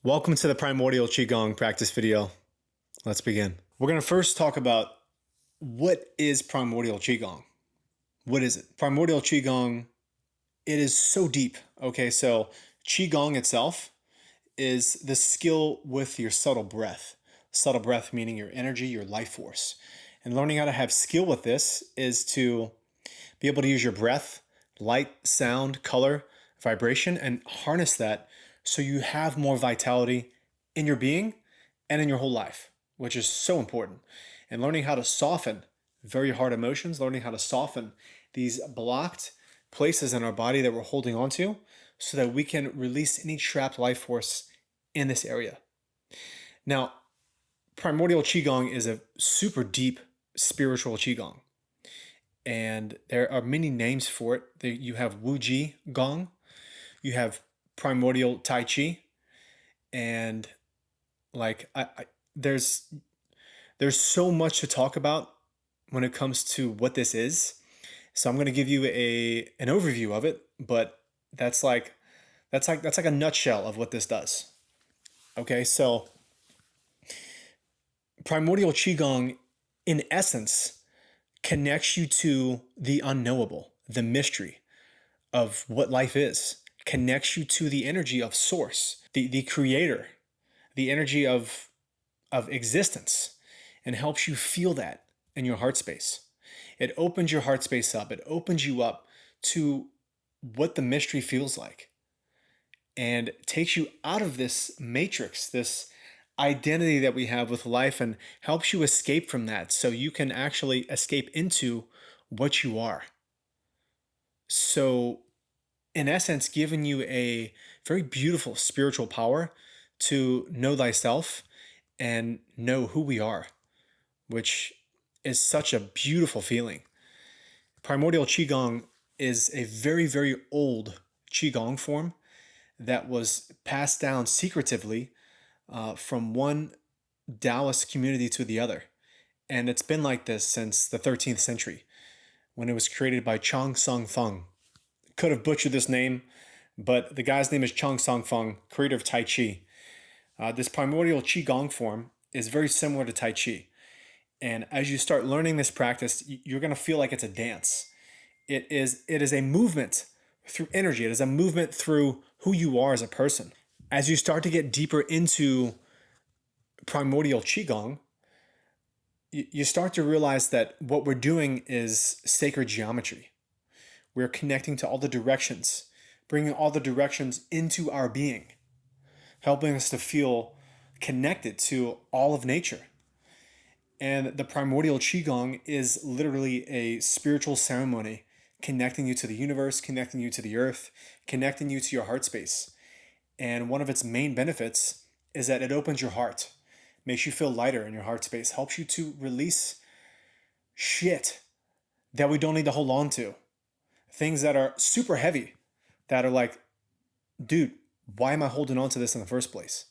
Welcome to the Primordial Qigong practice video. Let's begin. We're going to first talk about what is Primordial Qigong. What is it? Primordial Qigong, it is so deep. Okay, so Qigong itself is the skill with your subtle breath. Subtle breath meaning your energy, your life force. And learning how to have skill with this is to be able to use your breath, light, sound, color, vibration, and harness that so you have more vitality in your being and in your whole life, which is so important. And learning how to soften very hard emotions, learning how to soften these blocked places in our body that we're holding on to so that we can release any trapped life force in this area. Now, Primordial Qigong is a super deep spiritual Qigong. And there are many names for it. You have Wuji Gong, you have Primordial Tai Chi, and there's so much to talk about when it comes to what this is. So I'm going to give you an overview of it, but that's like a nutshell of what this does. Okay, so Primordial Qigong, in essence, connects you to the unknowable, the mystery of what life is, connects you to the energy of source, the creator, the energy of existence, and helps you feel that in your heart space. It opens your heart space up. It opens you up to what the mystery feels like and takes you out of this matrix, this identity that we have with life, and helps you escape from that so you can actually escape into what you are. So, in essence, giving you a very beautiful spiritual power to know thyself and know who we are, which is such a beautiful feeling. Primordial Qigong is a very, very old Qigong form that was passed down secretively from one Taoist community to the other. And it's been like this since the 13th century, when it was created by Chong Song Feng. Could have butchered this name, but the guy's name is Chong Song Feng, creator of Tai Chi. This Primordial Qigong form is very similar to Tai Chi. And as you start learning this practice, you're going to feel like it's a dance. It is a movement through energy. It is a movement through who you are as a person. As you start to get deeper into Primordial Qigong, you start to realize that what we're doing is sacred geometry. We're connecting to all the directions, bringing all the directions into our being, helping us to feel connected to all of nature. And the Primordial Qigong is literally a spiritual ceremony connecting you to the universe, connecting you to the earth, connecting you to your heart space. And one of its main benefits is that it opens your heart, makes you feel lighter in your heart space, helps you to release shit that we don't need to hold on to. Things that are super heavy, that are like, dude, why am I holding on to this in the first place?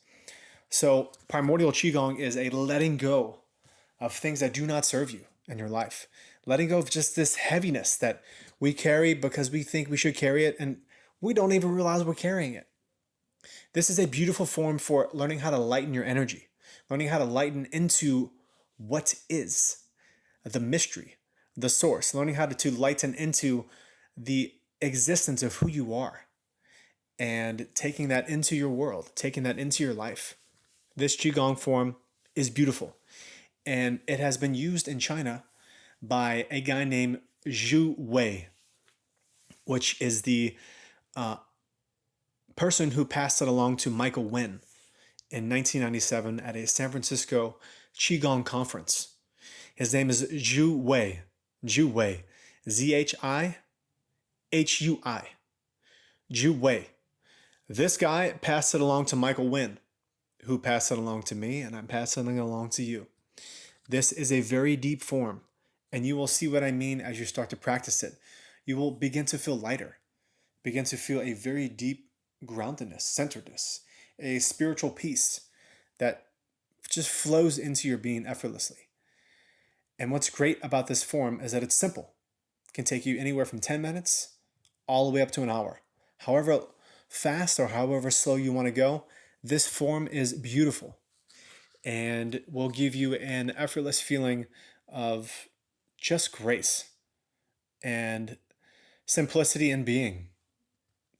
So Primordial Qigong is a letting go of things that do not serve you in your life. Letting go of just this heaviness that we carry because we think we should carry it, and we don't even realize we're carrying it. This is a beautiful form for learning how to lighten your energy, learning how to lighten into what is the mystery, the source, learning how to lighten into the existence of who you are and taking that into your world, taking that into your life. This Qigong form is beautiful, and it has been used in China by a guy named Zhu Wei, which is the person who passed it along to Michael Wen in 1997 at a San Francisco Qigong conference. His name is Zhu Wei, Z-H-I-Hui, Zhu Wei. This guy passed it along to Michael Wen, who passed it along to me, and I'm passing it along to you. This is a very deep form, and you will see what I mean as you start to practice it. You will begin to feel lighter, begin to feel a very deep groundedness, centeredness, a spiritual peace that just flows into your being effortlessly. And what's great about this form is that it's simple. It can take you anywhere from 10 minutes all the way up to an hour. However fast or however slow you want to go, This form is beautiful and will give you an effortless feeling of just grace and simplicity in being,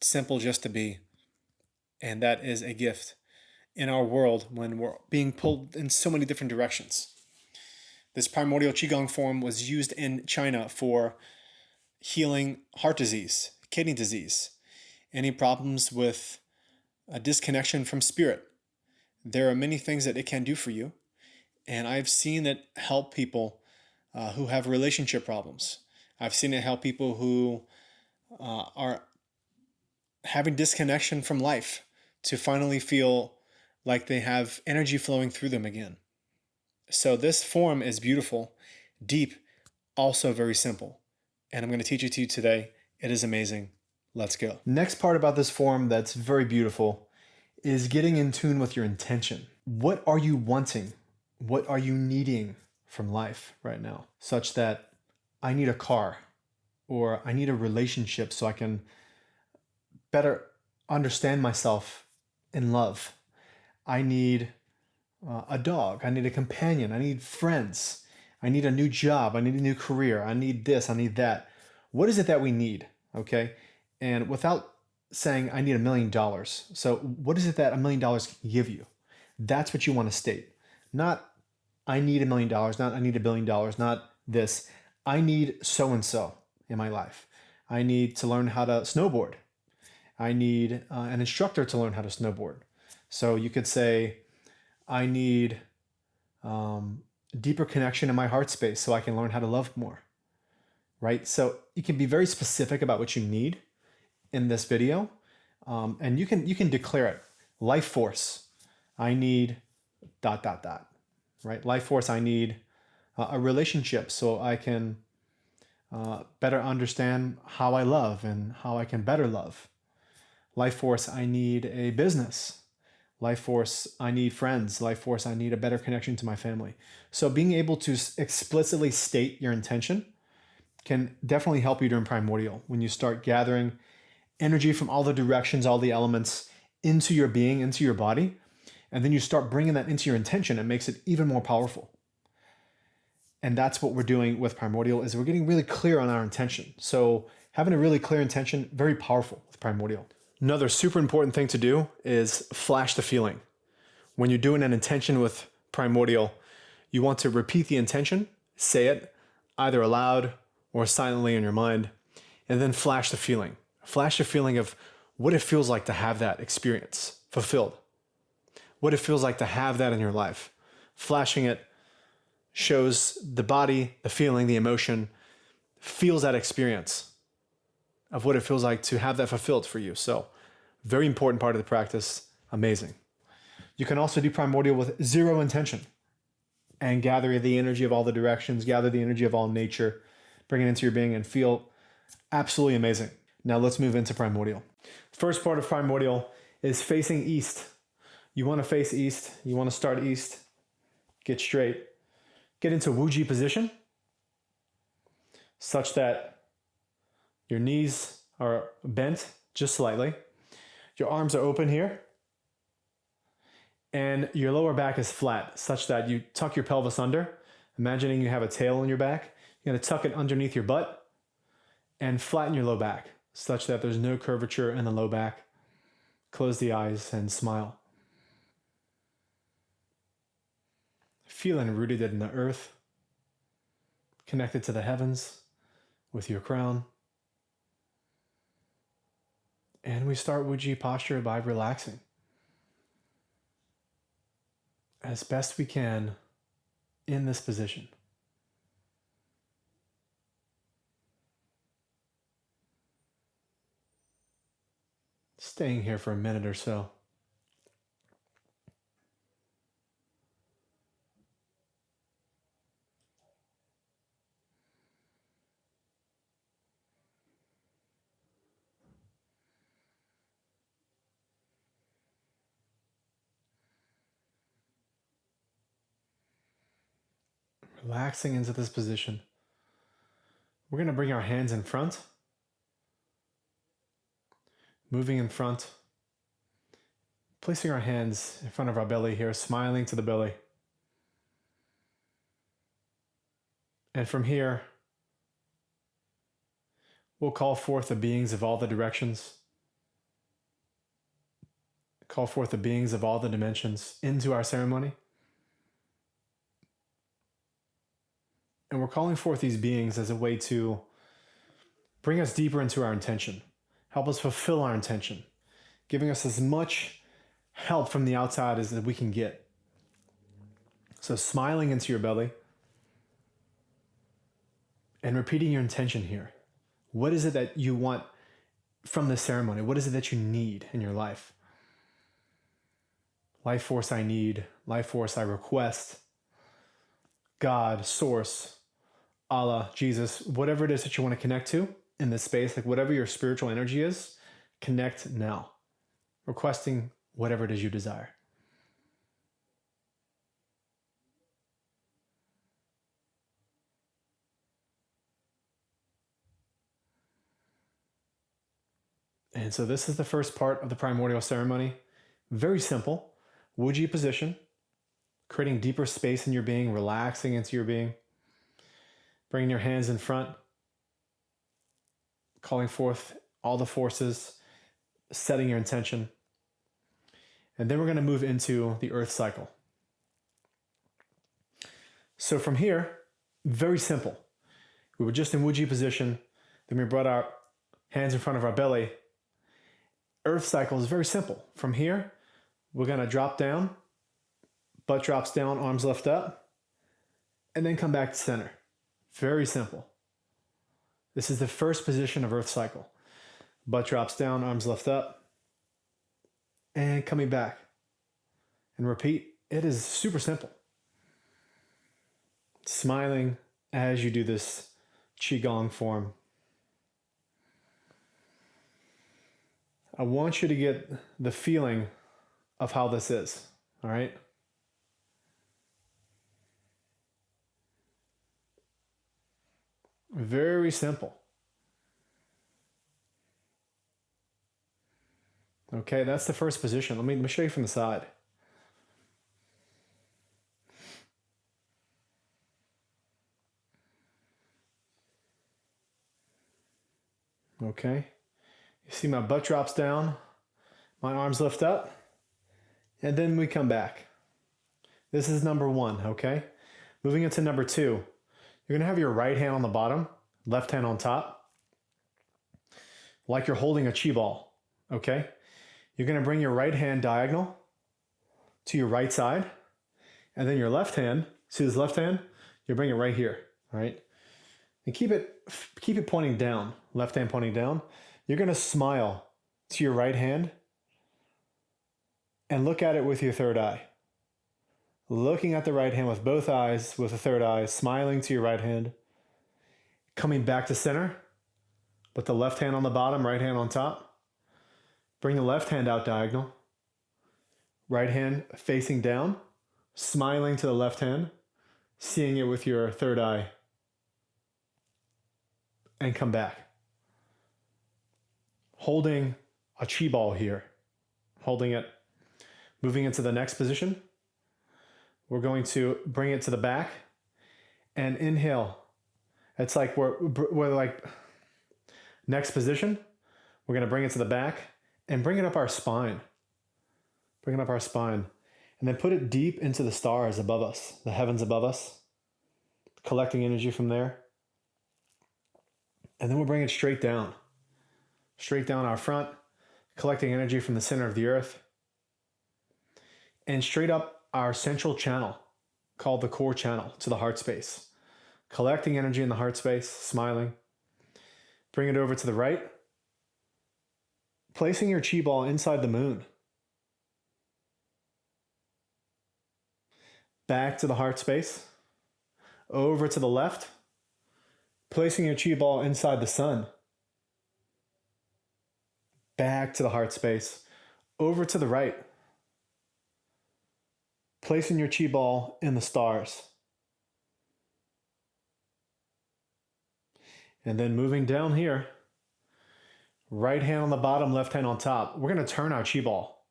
simple just to be. And that is a gift in our world when we're being pulled in so many different directions. This primordial Qigong form was used in China for healing heart disease, kidney disease, any problems with a disconnection from spirit. There are many things that it can do for you, and I've seen it help people who have relationship problems. I've seen it help people who are having disconnection from life to finally feel like they have energy flowing through them again. So this form is beautiful, deep, also very simple. And I'm going to teach it to you today. It is amazing. Let's go. Next part about this form that's very beautiful is getting in tune with your intention. What are you wanting? What are you needing from life right now? Such that I need a car, or I need a relationship so I can better understand myself in love. I need a dog. I need a companion. I need friends. I need a new job. I need a new career. I need this. I need that. What is it that we need? Okay. And without saying I need $1 million. So what is it that $1 million can give you? That's what you want to state. Not I need $1 million, not I need $1 billion, not this. I need so-and-so in my life. I need to learn how to snowboard. I need an instructor to learn how to snowboard. So you could say, I need deeper connection in my heart space so I can learn how to love more, right? So you can be very specific about what you need in this video, and you can declare it. Life force, I need ... right? Life force, I need a relationship so I can better understand how I love and how I can better love. Life force, I need a business. Life force, I need friends. Life force, I need a better connection to my family. So being able to explicitly state your intention can definitely help you during primordial when you start gathering energy from all the directions, all the elements into your being, into your body, and then you start bringing that into your intention. It makes it even more powerful. And that's what we're doing with primordial, is we're getting really clear on our intention. So having a really clear intention, very powerful with primordial. Another super important thing to do is flash the feeling. When you're doing an intention with primordial, you want to repeat the intention, say it either aloud or silently in your mind, and then flash the feeling. Flash the feeling of what it feels like to have that experience fulfilled. What it feels like to have that in your life. Flashing it shows the body, the feeling, the emotion, feels that experience of what it feels like to have that fulfilled for you. So very important part of the practice. Amazing. You can also do primordial with zero intention and gather the energy of all the directions, gather the energy of all nature, bring it into your being and feel absolutely amazing. Now let's move into primordial. First part of primordial is facing east. You want to face east. You want to start east. Get straight. Get into Wuji position such that your knees are bent just slightly. Your arms are open here. And your lower back is flat such that you tuck your pelvis under. Imagining you have a tail on your back. You're going to tuck it underneath your butt and flatten your low back such that there's no curvature in the low back. Close the eyes and smile. Feeling rooted in the earth, connected to the heavens with your crown. And we start Wuji posture by relaxing as best we can in this position. Staying here for a minute or so. Relaxing into this position. We're going to bring our hands in front, moving in front, placing our hands in front of our belly here, smiling to the belly. And from here, we'll call forth the beings of all the directions, call forth the beings of all the dimensions into our ceremony. And we're calling forth these beings as a way to bring us deeper into our intention, help us fulfill our intention, giving us as much help from the outside as we can get. So smiling into your belly and repeating your intention here. What is it that you want from this ceremony? What is it that you need in your life? Life force I need, life force I request, God, source, Allah, Jesus, whatever it is that you want to connect to in this space, like whatever your spiritual energy is, connect now, requesting whatever it is you desire. And so this is the first part of the primordial ceremony. Very simple. Wuji position, creating deeper space in your being, relaxing into your being, bringing your hands in front, calling forth all the forces, setting your intention. And then we're going to move into the earth cycle. So from here, very simple. We were just in Wuji position, then we brought our hands in front of our belly. Earth cycle is very simple. From here, we're going to drop down, butt drops down, arms lift up, and then come back to center. Very simple. This is the first position of earth cycle. Butt drops down, arms lift up, and coming back. And repeat. It is super simple. Smiling as you do this Qigong form. I want you to get the feeling of how this is, all right? Very simple. Okay, that's the first position. Let me show you from the side. Okay. You see my butt drops down, my arms lift up, and then we come back. This is number one, okay? Moving into number two, you're gonna have your right hand on the bottom, left hand on top, like you're holding a chi ball, okay? You're gonna bring your right hand diagonal to your right side, and then your left hand, see this left hand? You bring it right here, all right? And keep it pointing down, left hand pointing down. You're going to smile to your right hand and look at it with your third eye. Looking at the right hand with both eyes, with the third eye, smiling to your right hand. Coming back to center with the left hand on the bottom, right hand on top. Bring the left hand out diagonal. Right hand facing down, smiling to the left hand, seeing it with your third eye. And come back. Holding a chi ball here, holding it, moving into the next position. We're going to bring it to the back and inhale. It's like we're like, next position, we're going to bring it to the back and bring it up our spine. Bring it up our spine and then put it deep into the stars above us, the heavens above us, collecting energy from there. And then we'll bring it straight down our front, collecting energy from the center of the earth, and straight up our central channel, called the core channel, to the heart space, collecting energy in the heart space, smiling. Bring it over to the right, placing your chi ball inside the moon. Back to the heart space, over to the left, placing your chi ball inside the sun. Back to the heart space, over to the right, placing your chi ball in the stars. And then moving down here, right hand on the bottom, left hand on top. We're going to turn our chi ball.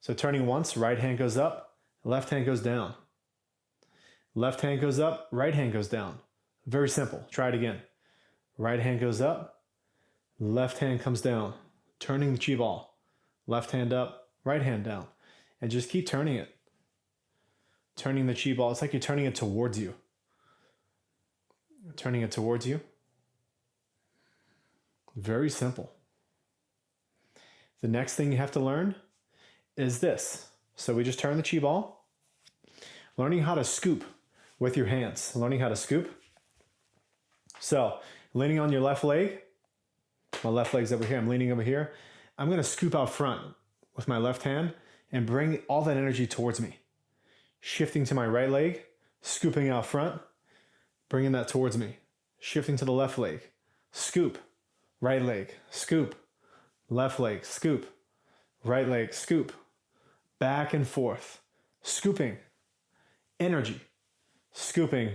So turning once, right hand goes up, left hand goes down. Left hand goes up, right hand goes down. Very simple. Try it again. Right hand goes up, left hand comes down. Turning the chi ball. Left hand up, right hand down. And just keep turning it. Turning the chi ball. It's like you're turning it towards you. Turning it towards you. Very simple. The next thing you have to learn is this. So we just turn the chi ball. Learning how to scoop with your hands. Learning how to scoop. So leaning on your left leg. My left leg's over here. I'm leaning over here. I'm going to scoop out front with my left hand and bring all that energy towards me. Shifting to my right leg, scooping out front, bringing that towards me. Shifting to the left leg, scoop, right leg, scoop, left leg, scoop, right leg, scoop, back and forth, scooping, energy, scooping,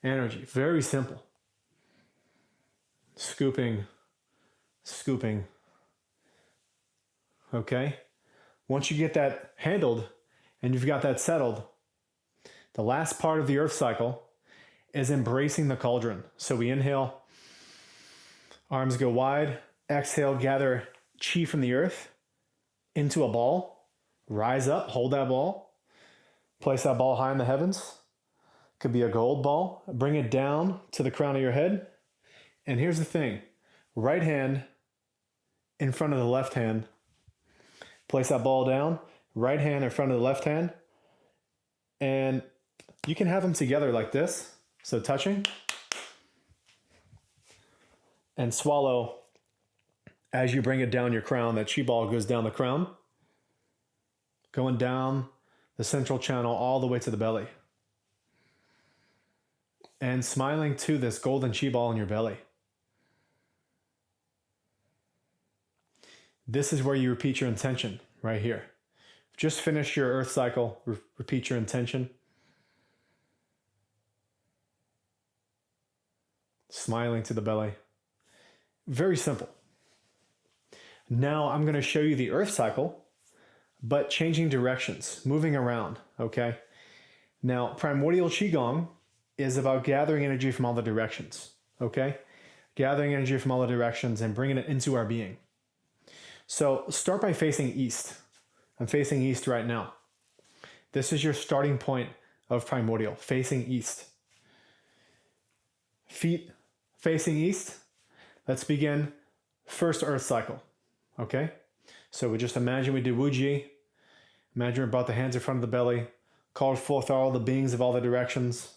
energy. Very simple. Scooping, scooping. Okay? Once you get that handled and you've got that settled, the last part of the earth cycle is embracing the cauldron. So we inhale, arms go wide, exhale, gather chi from the earth into a ball, rise up, hold that ball, place that ball high in the heavens. Could be a gold ball. Bring it down to the crown of your head. And here's the thing. Right hand in front of the left hand. Place that ball down. Right hand in front of the left hand. And you can have them together like this. So touching. And swallow as you bring it down your crown. That chi ball goes down the crown. Going down the central channel all the way to the belly. And smiling to this golden chi ball in your belly. This is where you repeat your intention, right here. Just finish your earth cycle, repeat your intention. Smiling to the belly. Very simple. Now I'm going to show you the earth cycle, but changing directions, moving around, okay? Now, Primordial Qigong is about gathering energy from all the directions, okay? Gathering energy from all the directions and bringing it into our being. So start by facing east. I'm facing east right now. This is your starting point of primordial, facing east. Feet facing east. Let's begin first earth cycle, okay? So we just imagine we did Wuji. Imagine we brought the hands in front of the belly, called forth all the beings of all the directions,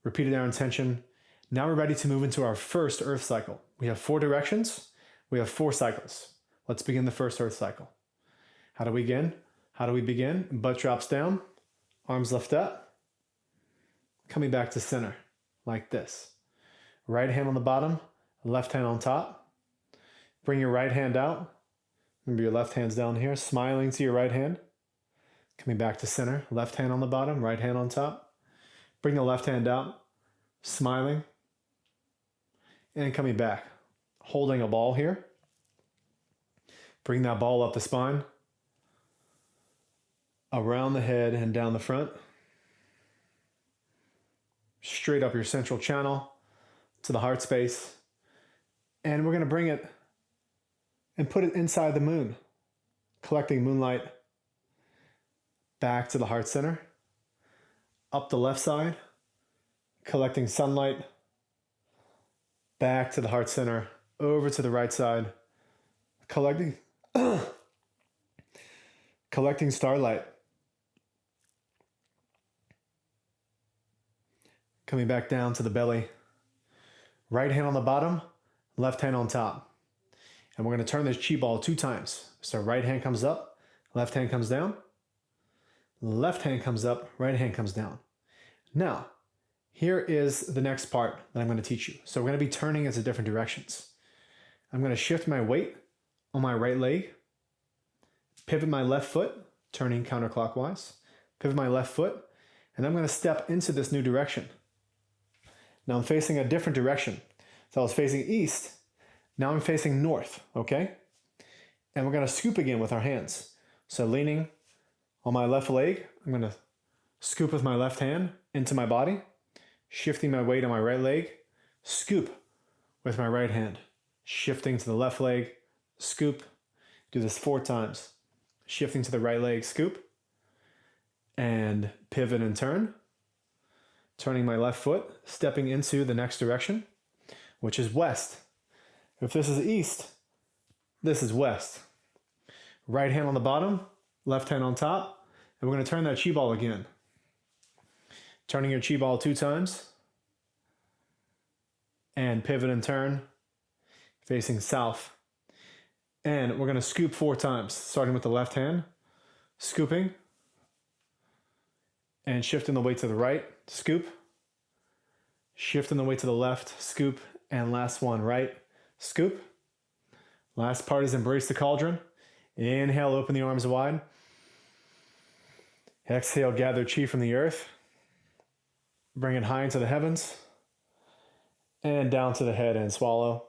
repeated our intention. Now we're ready to move into our first earth cycle. We have 4 directions. We have 4 cycles. Let's begin the first earth cycle. How do we begin? Butt drops down, arms lift up, coming back to center, like this. Right hand on the bottom, left hand on top. Bring your right hand out. Remember your left hand's down here, smiling to your right hand. Coming back to center, left hand on the bottom, right hand on top. Bring the left hand out, smiling, and coming back. Holding a ball here. Bring that ball up the spine, around the head and down the front. Straight up your central channel to the heart space. And we're going to bring it and put it inside the moon, collecting moonlight back to the heart center, up the left side, collecting sunlight back to the heart center, over to the right side, collecting starlight. Coming back down to the belly. Right hand on the bottom, left hand on top. And we're going to turn this chi ball 2 times. So right hand comes up, left hand comes down. Left hand comes up, right hand comes down. Now, here is the next part that I'm going to teach you. So we're going to be turning into different directions. I'm going to shift my weight on my right leg, pivot my left foot, turning counterclockwise, pivot my left foot, and I'm going to step into this new direction. Now I'm facing a different direction. So I was facing east, now I'm facing north, okay? And we're going to scoop again with our hands. So leaning on my left leg, I'm going to scoop with my left hand into my body, shifting my weight on my right leg, scoop with my right hand, shifting to the left leg, scoop. Do this 4 times. Shifting to the right leg, scoop, and pivot and turn. Turning my left foot, stepping into the next direction, which is west. If this is east, this is west. Right hand on the bottom, left hand on top, and we're going to turn that chi ball again. Turning your chi ball 2 times, and pivot and turn, facing south. And we're going to scoop 4 times, starting with the left hand, scooping, and shifting the weight to the right, scoop, shifting the weight to the left, scoop, and last one, right, scoop. Last part is embrace the cauldron. Inhale, open the arms wide. Exhale, gather chi from the earth. Bring it high into the heavens. And down to the head and swallow.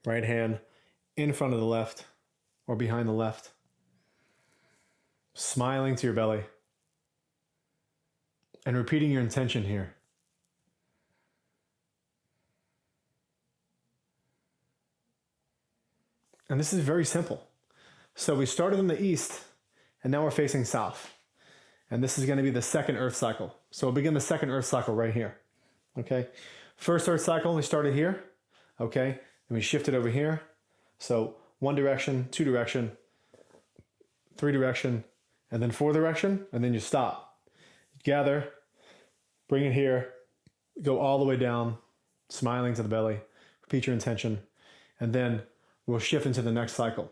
Right hand in front of the left or behind the left. Smiling to your belly. And repeating your intention here. And this is very simple. So we started in the east, and now we're facing south. And this is going to be the second earth cycle. So we'll begin the second earth cycle right here. Okay? First earth cycle, we started here. Okay? And we shifted over here. So 1 direction, 2 direction, 3 direction, and then 4 direction, and then you stop. Gather, bring it here, go all the way down, smiling to the belly, repeat your intention, and then we'll shift into the next cycle.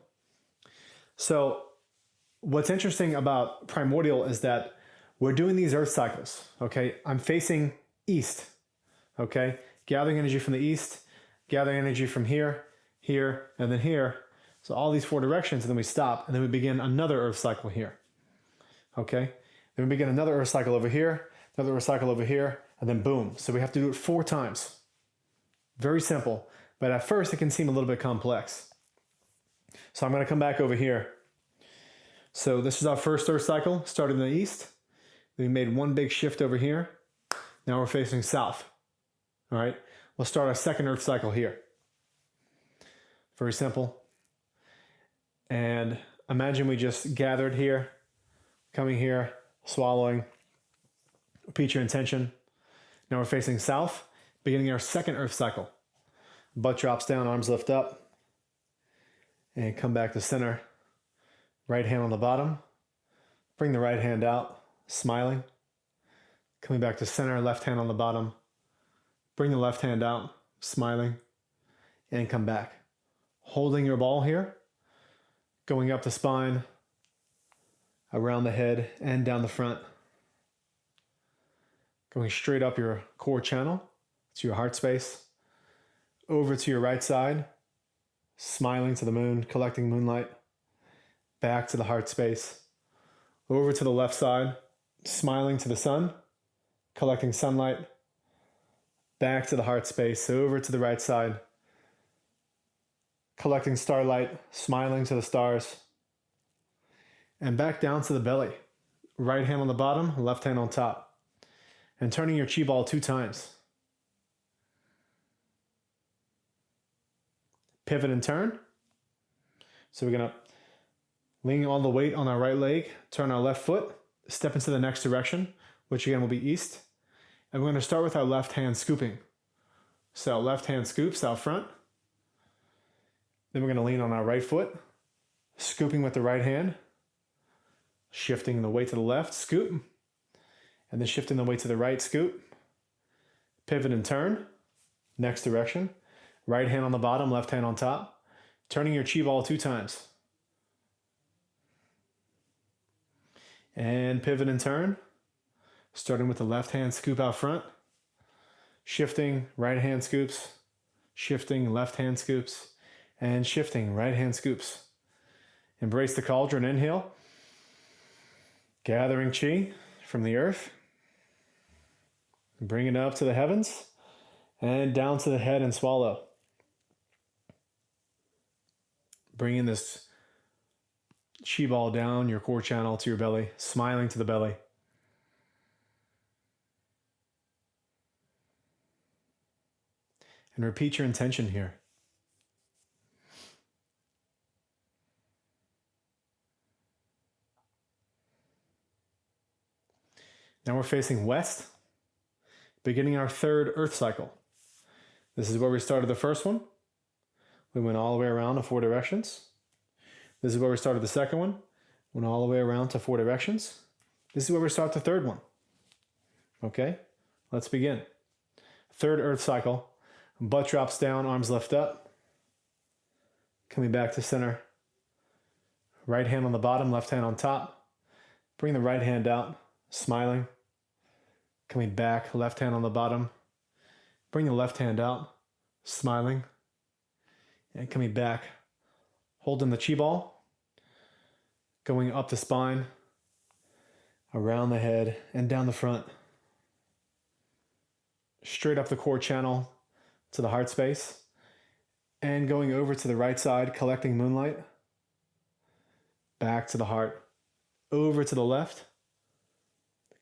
So what's interesting about Primordial is that we're doing these earth cycles, okay? I'm facing east, okay? Gathering energy from the east, gathering energy from here, here, and then here. So all these 4 directions, and then we stop, and then we begin another earth cycle here, okay? Then we begin another earth cycle over here, another earth cycle over here, and then boom. So we have to do it 4 times. Very simple. But at first, it can seem a little bit complex. So I'm going to come back over here. So this is our first earth cycle, started in the east. We made 1 big shift over here. Now we're facing south. All right. We'll start our second earth cycle here. Very simple. And imagine we just gathered here, coming here, swallowing. Repeat your intention. Now we're facing south, beginning our second earth cycle. Butt drops down, arms lift up, and come back to center. Right hand on the bottom. Bring the right hand out, smiling. Coming back to center, left hand on the bottom. Bring the left hand out, smiling, and come back. Holding your ball here, going up the spine, around the head, and down the front. Going straight up your core channel to your heart space. Over to your right side, smiling to the moon, collecting moonlight. Back to the heart space. Over to the left side, smiling to the sun, collecting sunlight. Back to the heart space, over to the right side, collecting starlight, smiling to the stars. And back down to the belly. Right hand on the bottom, left hand on top. And turning your chi ball 2 times. Pivot and turn. So we're going to lean all the weight on our right leg, turn our left foot, step into the next direction, which again will be east. And we're going to start with our left hand scooping. So left hand scoops out front. Then we're going to lean on our right foot, scooping with the right hand, shifting the weight to the left, scoop, and then shifting the weight to the right, scoop, pivot and turn, next direction. Right hand on the bottom, left hand on top. Turning your chi ball 2 times. And pivot and turn. Starting with the left hand scoop out front. Shifting, right hand scoops. Shifting, left hand scoops. And shifting, right hand scoops. Embrace the cauldron, inhale. Gathering chi from the earth. Bring it up to the heavens. And down to the head and swallow. Bring in this chi ball down your core channel to your belly, smiling to the belly. And repeat your intention here. Now we're facing west, beginning our third earth cycle. This is where we started the first one. We went all the way around to 4 directions. This is where we started the second one. Went all the way around to 4 directions. This is where we start the third one. Okay, let's begin. Third earth cycle. Butt drops down, arms lift up. Coming back to center. Right hand on the bottom, left hand on top. Bring the right hand out, smiling. Coming back, left hand on the bottom. Bring the left hand out, smiling. And coming back, holding the chi ball. Going up the spine, around the head, and down the front. Straight up the core channel to the heart space. And going over to the right side, collecting moonlight. Back to the heart. Over to the left,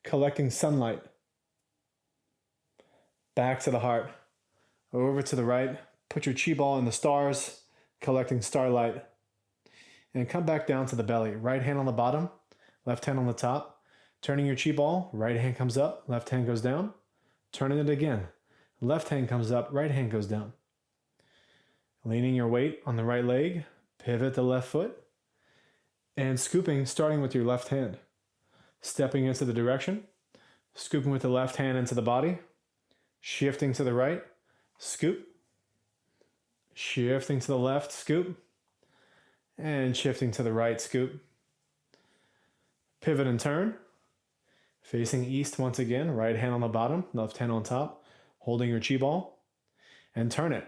collecting sunlight. Back to the heart. Over to the right, put your chi ball in the stars, collecting starlight. And come back down to the belly. Right hand on the bottom, left hand on the top. Turning your chi ball, right hand comes up, left hand goes down. Turning it again. Left hand comes up, right hand goes down. Leaning your weight on the right leg, pivot the left foot. And scooping, starting with your left hand. Stepping into the direction. Scooping with the left hand into the body. Shifting to the right, scoop. Shifting to the left, scoop. And shifting to the right, scoop. Pivot and turn. Facing east once again, right hand on the bottom, left hand on top. Holding your chi ball. And turn it.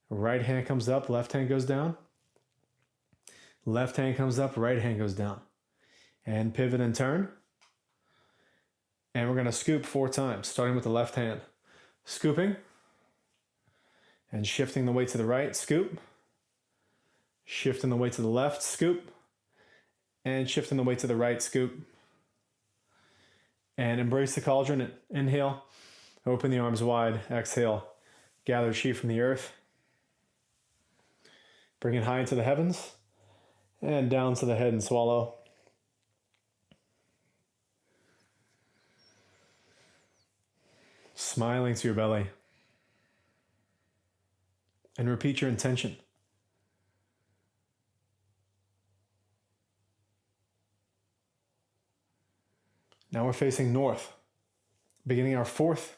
Right hand comes up, left hand goes down. Left hand comes up, right hand goes down. And pivot and turn. And we're going to scoop 4 times, starting with the left hand. Scooping. And shifting the weight to the right, scoop. Shifting the weight to the left, scoop. And shifting the weight to the right, scoop. And embrace the cauldron. Inhale. Open the arms wide. Exhale. Gather chi from the earth. Bring it high into the heavens. And down to the head and swallow. Smiling to your belly. And repeat your intention. Now we're facing north, beginning our 4th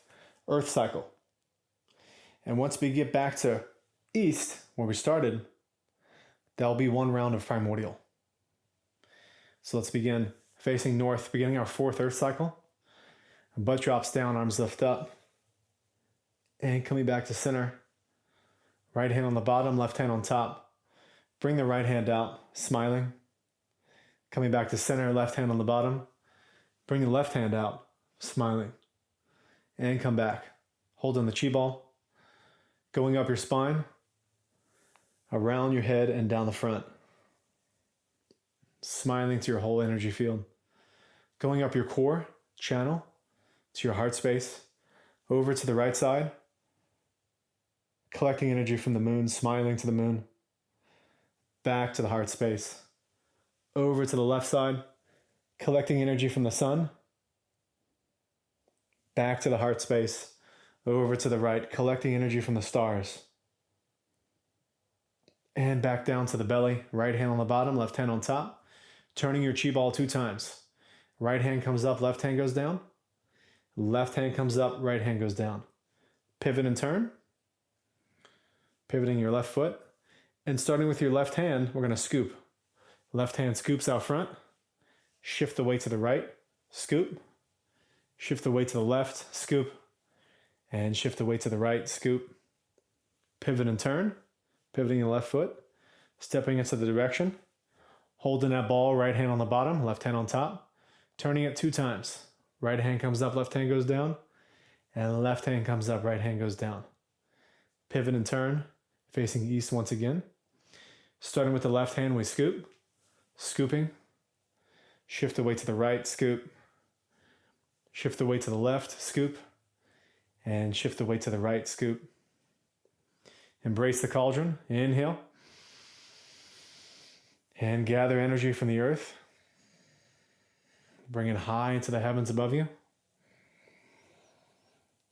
earth cycle. And once we get back to east, where we started, there'll be 1 round of primordial. So let's begin facing north, beginning our 4th earth cycle. Butt drops down, arms lift up. And coming back to center. Right hand on the bottom, left hand on top. Bring the right hand out, smiling. Coming back to center, left hand on the bottom. Bring the left hand out, smiling. And come back. Holding the chi ball. Going up your spine. Around your head and down the front. Smiling to your whole energy field. Going up your core channel to your heart space. Over to the right side. Collecting energy from the moon, smiling to the moon. Back to the heart space. Over to the left side. Collecting energy from the sun. Back to the heart space. Over to the right. Collecting energy from the stars. And back down to the belly. Right hand on the bottom, left hand on top. Turning your chi ball 2 times. Right hand comes up, left hand goes down. Left hand comes up, right hand goes down. Pivot and turn. Pivoting your left foot. And starting with your left hand, we're going to scoop. Left hand scoops out front. Shift the weight to the right, scoop. Shift the weight to the left, scoop. And shift the weight to the right, scoop. Pivot and turn. Pivoting your left foot. Stepping into the direction. Holding that ball, right hand on the bottom, left hand on top. Turning it 2 times. Right hand comes up, left hand goes down. And left hand comes up, right hand goes down. Pivot and turn. Facing east once again. Starting with the left hand, we scoop. Scooping. Shift the weight to the right, scoop. Shift the weight to the left, scoop. And shift the weight to the right, scoop. Embrace the cauldron. Inhale. And gather energy from the earth. Bring it high into the heavens above you.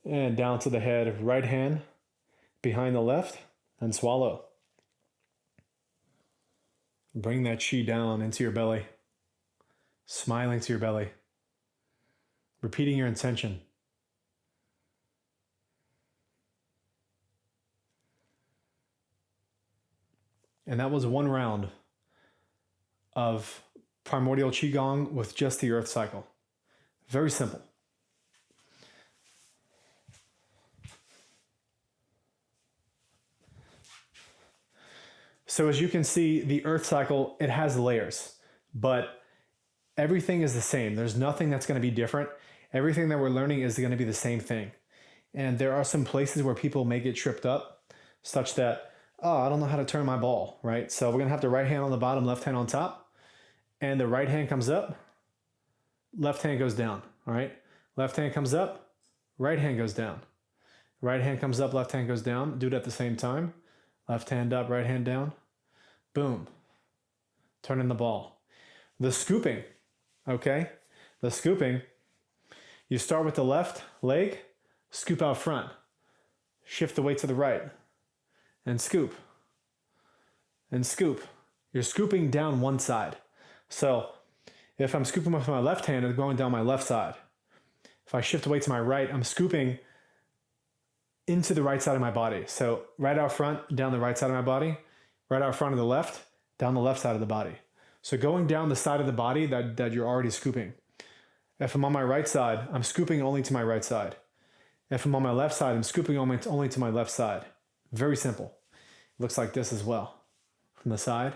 And down to the head, right hand behind the left, and swallow. Bring that chi down into your belly, smiling to your belly, repeating your intention. And that was one round of Primordial Qigong with just the earth cycle. Very simple. So as you can see, the earth cycle, it has layers, but everything is the same. There's nothing that's going to be different. Everything that we're learning is going to be the same thing. And there are some places where people may get tripped up, such that, oh, I don't know how to turn my ball, right? So we're going to have the right hand on the bottom, left hand on top, and the right hand comes up, left hand goes down, all right? Left hand comes up, right hand goes down. Right hand comes up, left hand goes down. Do it at the same time. Left hand up, right hand down. Boom. Turning the ball. The scooping, okay? The scooping, you start with the left leg, scoop out front. Shift the weight to the right, and scoop. And scoop. You're scooping down one side. So if I'm scooping with my left hand, it's going down my left side. If I shift the weight to my right, I'm scooping into the right side of my body. So right out front, down the right side of my body, right out front of the left, down the left side of the body. So going down the side of the body that you're already scooping. If I'm on my right side, I'm scooping only to my right side. If I'm on my left side, I'm scooping only to my left side. Very simple. It looks like this as well. From the side.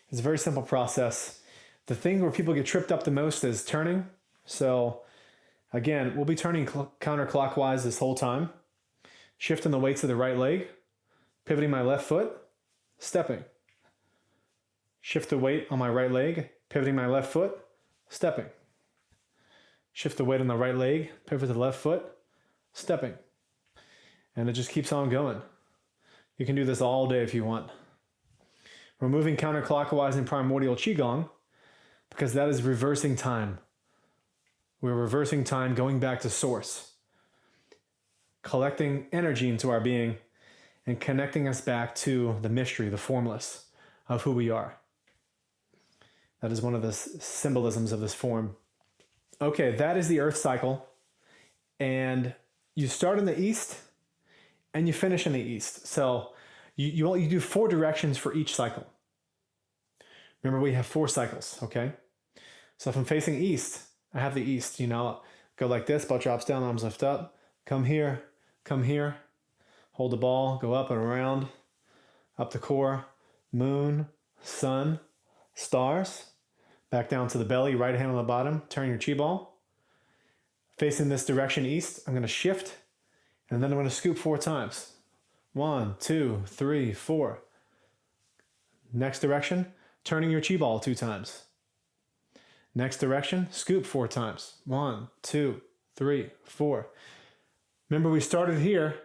It's a very simple process. The thing where people get tripped up the most is turning. So again, we'll be turning counterclockwise this whole time. Shifting the weight to the right leg. Pivoting my left foot. Stepping. Shift the weight on my right leg. Pivoting my left foot. Stepping. Shift the weight on the right leg. Pivot to the left foot. Stepping. And it just keeps on going. You can do this all day if you want. We're moving counterclockwise in Primordial Qigong because that is reversing time. We're reversing time, going back to source, collecting energy into our being and connecting us back to the mystery, the formless of who we are. That is one of the symbolisms of this form. Okay, that is the earth cycle. And you start in the east and you finish in the east. So you do 4 directions for each cycle. Remember, we have 4 cycles, okay? So if I'm facing east, I have the east, go like this, butt drops down, arms lift up, come here, hold the ball, go up and around, up the core, moon, sun, stars, back down to the belly, right hand on the bottom, turn your chi ball. Facing this direction east, I'm going to shift, and then I'm going to scoop 4 times. 1, 2, 3, 4. Next direction, turning your chi ball 2 times. Next direction, scoop 4 times. 1, 2, 3, 4. Remember, we started here,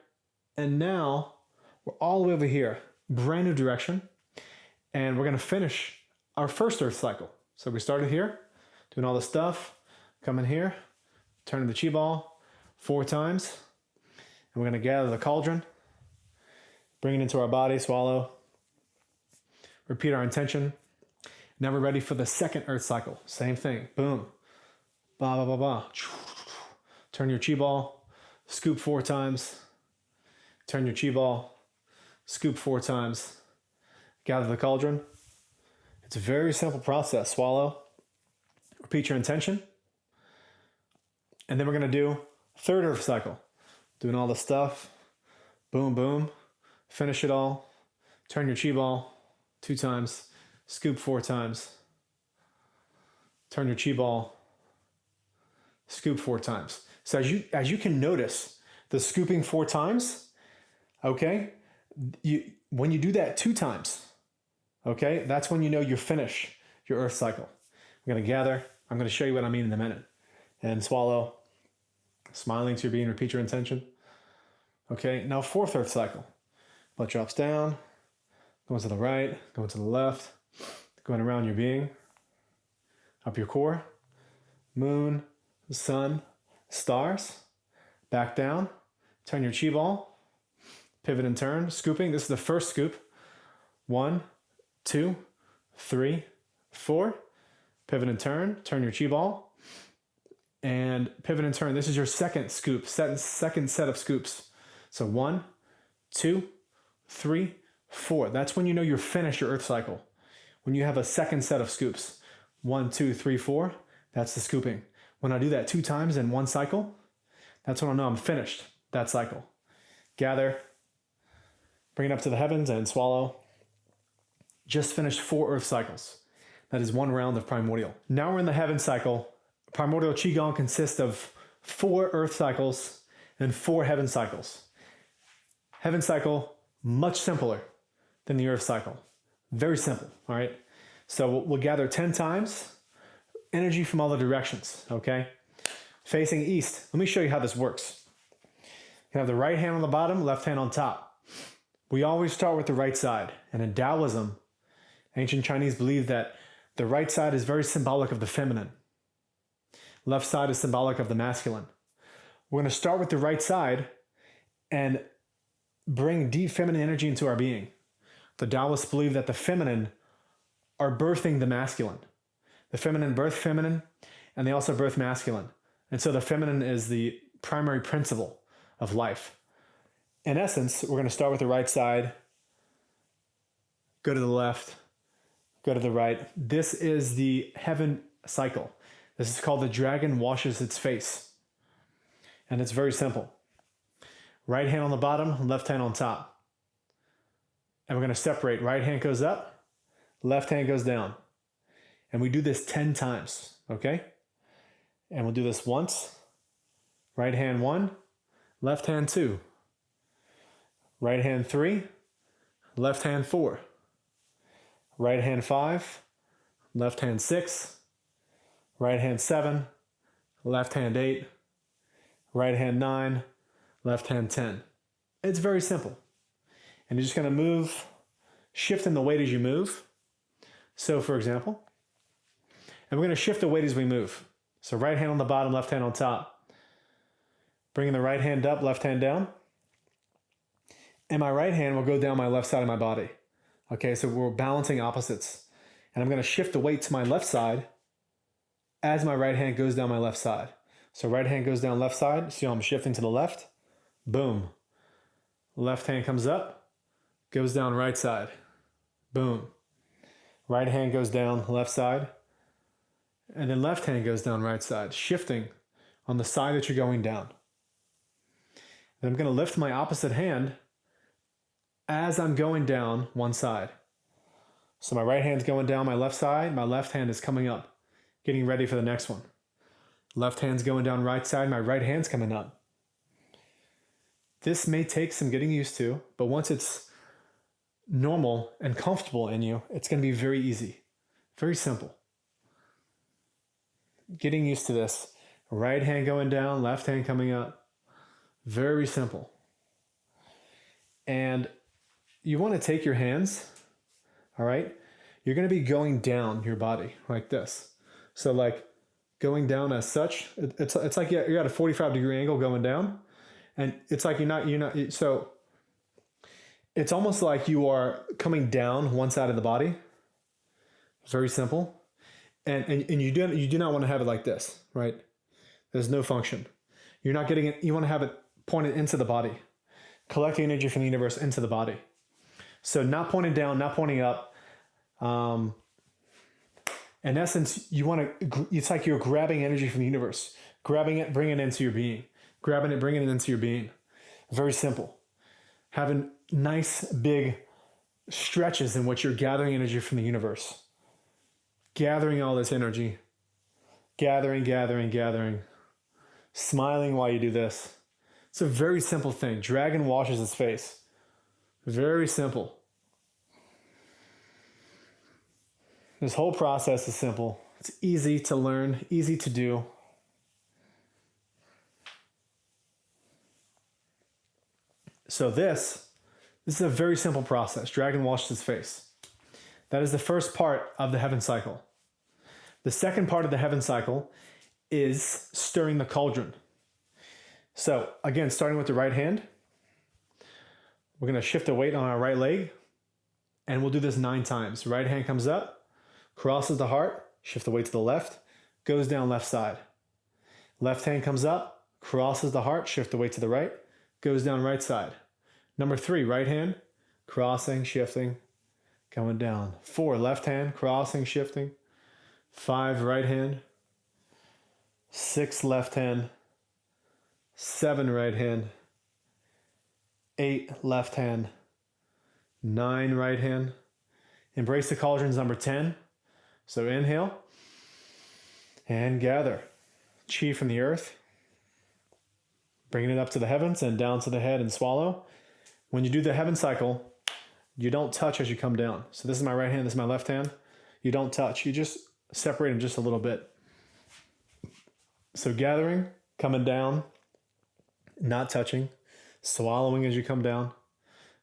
and now we're all the way over here. Brand new direction. And we're going to finish our first earth cycle. So we started here, doing all the stuff, coming here, turning the chi ball 4 times. And we're going to gather the cauldron, bring it into our body, swallow, repeat our intention. Now we're ready for the second earth cycle. Same thing. Boom. Ba, ba, ba, ba. Turn your chi ball, scoop 4 times. Turn your chi ball, scoop 4 times. Gather the cauldron. It's a very simple process. Swallow. Repeat your intention. And then we're going to do third earth cycle. Doing all the stuff. Boom, boom. Finish it all. Turn your chi ball 2 times. Scoop 4 times. Turn your chi ball. Scoop 4 times. So as you can notice, the scooping 4 times, okay, When you do that 2 times, okay, that's when you know you're finished your earth cycle. I'm going to gather. I'm going to show you what I mean in a minute. And swallow, smiling to your being, repeat your intention. Okay, now 4th earth cycle. Butt drops down, going to the right, going to the left, going around your being, up your core, moon, sun, stars, back down, turn your chi ball, pivot and turn, scooping. This is the first scoop. 1, 2, 3, 4. Pivot and turn your chi ball, and pivot and turn. This is your second scoop, second set of scoops. So 1, 2, 3, 4. That's when you know you're finished your earth cycle. When you have a second set of scoops, 1, 2, 3, 4, that's the scooping. When I do that 2 times in one cycle, that's when I know I'm finished that cycle. Gather, bring it up to the heavens and swallow. Just finished 4 earth cycles. That is 1 round of primordial. Now we're in the heaven cycle. Primordial Qigong consists of 4 earth cycles and 4 heaven cycles. Heaven cycle, much simpler than the earth cycle. Very simple, all right? So we'll gather 10 times, energy from all the directions, okay? Facing east. Let me show you how this works. You have the right hand on the bottom, left hand on top. We always start with the right side. And in Taoism, ancient Chinese believe that the right side is very symbolic of the feminine. Left side is symbolic of the masculine. We're going to start with the right side and bring deep feminine energy into our being. The Taoists believe that the feminine are birthing the masculine. The feminine birth feminine, and they also birth masculine. And so the feminine is the primary principle of life. In essence, we're going to start with the right side, go to the left, go to the right. This is the heaven cycle. This is called the dragon washes its face. And it's very simple. Right hand on the bottom, left hand on top. And we're going to separate. Right hand goes up, left hand goes down. And we do this 10 times, okay? And we'll do this once. Right hand 1, left hand 2. Right hand 3, left hand 4. Right hand 5, left hand 6. Right hand 7, left hand 8. Right hand 9, left hand 10. It's very simple. And you're just going to move, shifting the weight as you move. So for example, and we're going to shift the weight as we move. So right hand on the bottom, left hand on top. Bringing the right hand up, left hand down. And my right hand will go down my left side of my body. Okay, so we're balancing opposites. And I'm going to shift the weight to my left side as my right hand goes down my left side. So right hand goes down left side. See how I'm shifting to the left? Boom. Left hand comes up, goes down right side. Boom. Right hand goes down left side. And then left hand goes down right side, shifting on the side that you're going down. Then I'm going to lift my opposite hand as I'm going down one side. So my right hand's going down my left side, my left hand is coming up, getting ready for the next one. Left hand's going down right side, my right hand's coming up. This may take some getting used to, but once it's normal and comfortable in you, it's going to be very easy, very simple. Getting used to this. Right hand going down, left hand coming up. Very simple. And you want to take your hands, all right? You're going to be going down your body like this. So like going down as such, it's like you're at a 45-degree angle going down. And it's like you're not, so it's almost like you are coming down one side of the body. Very simple. And you do not want to have it like this, right? There's no function. You're not getting it. You want to have it pointed into the body, collecting energy from the universe into the body. So not pointing down, not pointing up. In essence, you want to, it's like you're grabbing energy from the universe, grabbing it, bringing it into your being, grabbing it, bringing it into your being. Very simple. Having nice big stretches in which you're gathering energy from the universe. Gathering all this energy, gathering, smiling while you do this. It's a very simple thing. Dragon washes its face. Very simple. This whole process is simple. It's easy to learn, easy to do. So this is a very simple process. Dragon washed his face. That is the first part of the heaven cycle. The second part of the heaven cycle is stirring the cauldron. So again, starting with the right hand, we're going to shift the weight on our right leg, and we'll do this 9 times. Right hand comes up, crosses the heart, shift the weight to the left, goes down left side. Left hand comes up, crosses the heart, shift the weight to the right, goes down right side. Number 3, right hand, crossing, shifting, coming down. 4, left hand, crossing, shifting. 5, right hand. 6, left hand. 7, right hand. 8, left hand. 9, right hand. Embrace the cauldrons, number 10. So inhale and gather chi from the earth, bringing it up to the heavens and down to the head and swallow. When you do the heaven cycle, you don't touch as you come down. So this is my right hand, this is my left hand. You don't touch, you just separate them just a little bit. So gathering, coming down, not touching, swallowing as you come down,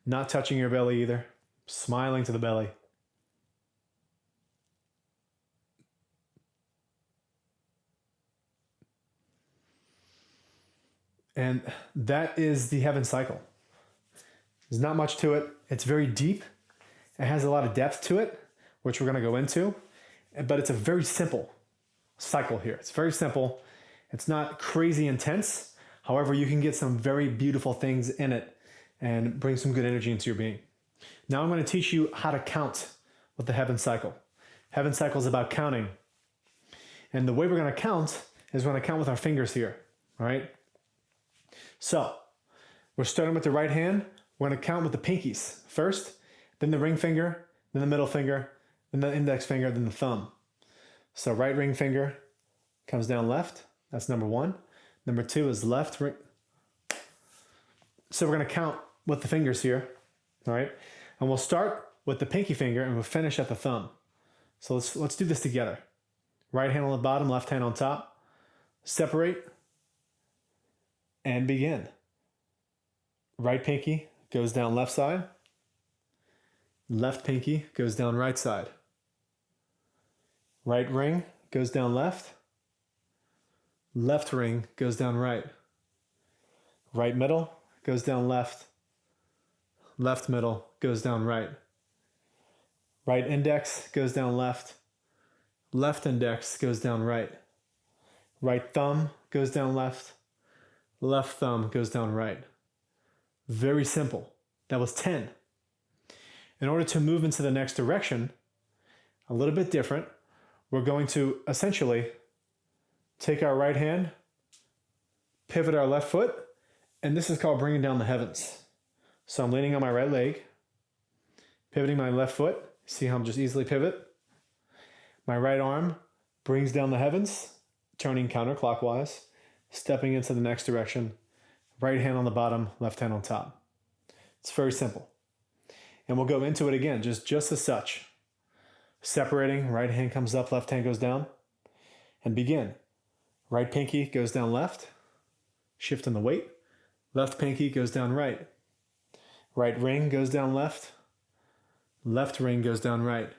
not touching your belly either, smiling to the belly. And that is the heaven cycle. There's not much to it. It's very deep. It has a lot of depth to it, which we're going to go into. But it's a very simple cycle here. It's very simple. It's not crazy intense. However, you can get some very beautiful things in it and bring some good energy into your being. Now I'm going to teach you how to count with the heaven cycle. Heaven cycle is about counting. And the way we're going to count is we're going to count with our fingers here. All right? So we're starting with the right hand. We're going to count with the pinkies first, then the ring finger, then the middle finger, then the index finger, then the thumb. So right ring finger comes down left. That's number 1. Number 2 is left ring. So we're going to count with the fingers here. All right. And we'll start with the pinky finger and we'll finish at the thumb. So let's do this together. Right hand on the bottom, left hand on top. Separate and begin. Right pinky goes down left side. Left pinky goes down right side. Right ring goes down left. Left ring goes down right. Right middle goes down left. Left middle goes down right. Right index goes down left. Left index goes down right. Right thumb goes down left. Left thumb goes down right. Very simple. That was 10. In order to move into the next direction, a little bit different, we're going to essentially take our right hand, pivot our left foot, and this is called bringing down the heavens. So I'm leaning on my right leg, pivoting my left foot. See how I'm just easily pivot? My right arm brings down the heavens, turning counterclockwise, stepping into the next direction. Right hand on the bottom, left hand on top. It's very simple. And we'll go into it again, just as such. Separating, right hand comes up, left hand goes down. And begin. Right pinky goes down left, shifting the weight. Left pinky goes down right. Right ring goes down left. Left ring goes down right.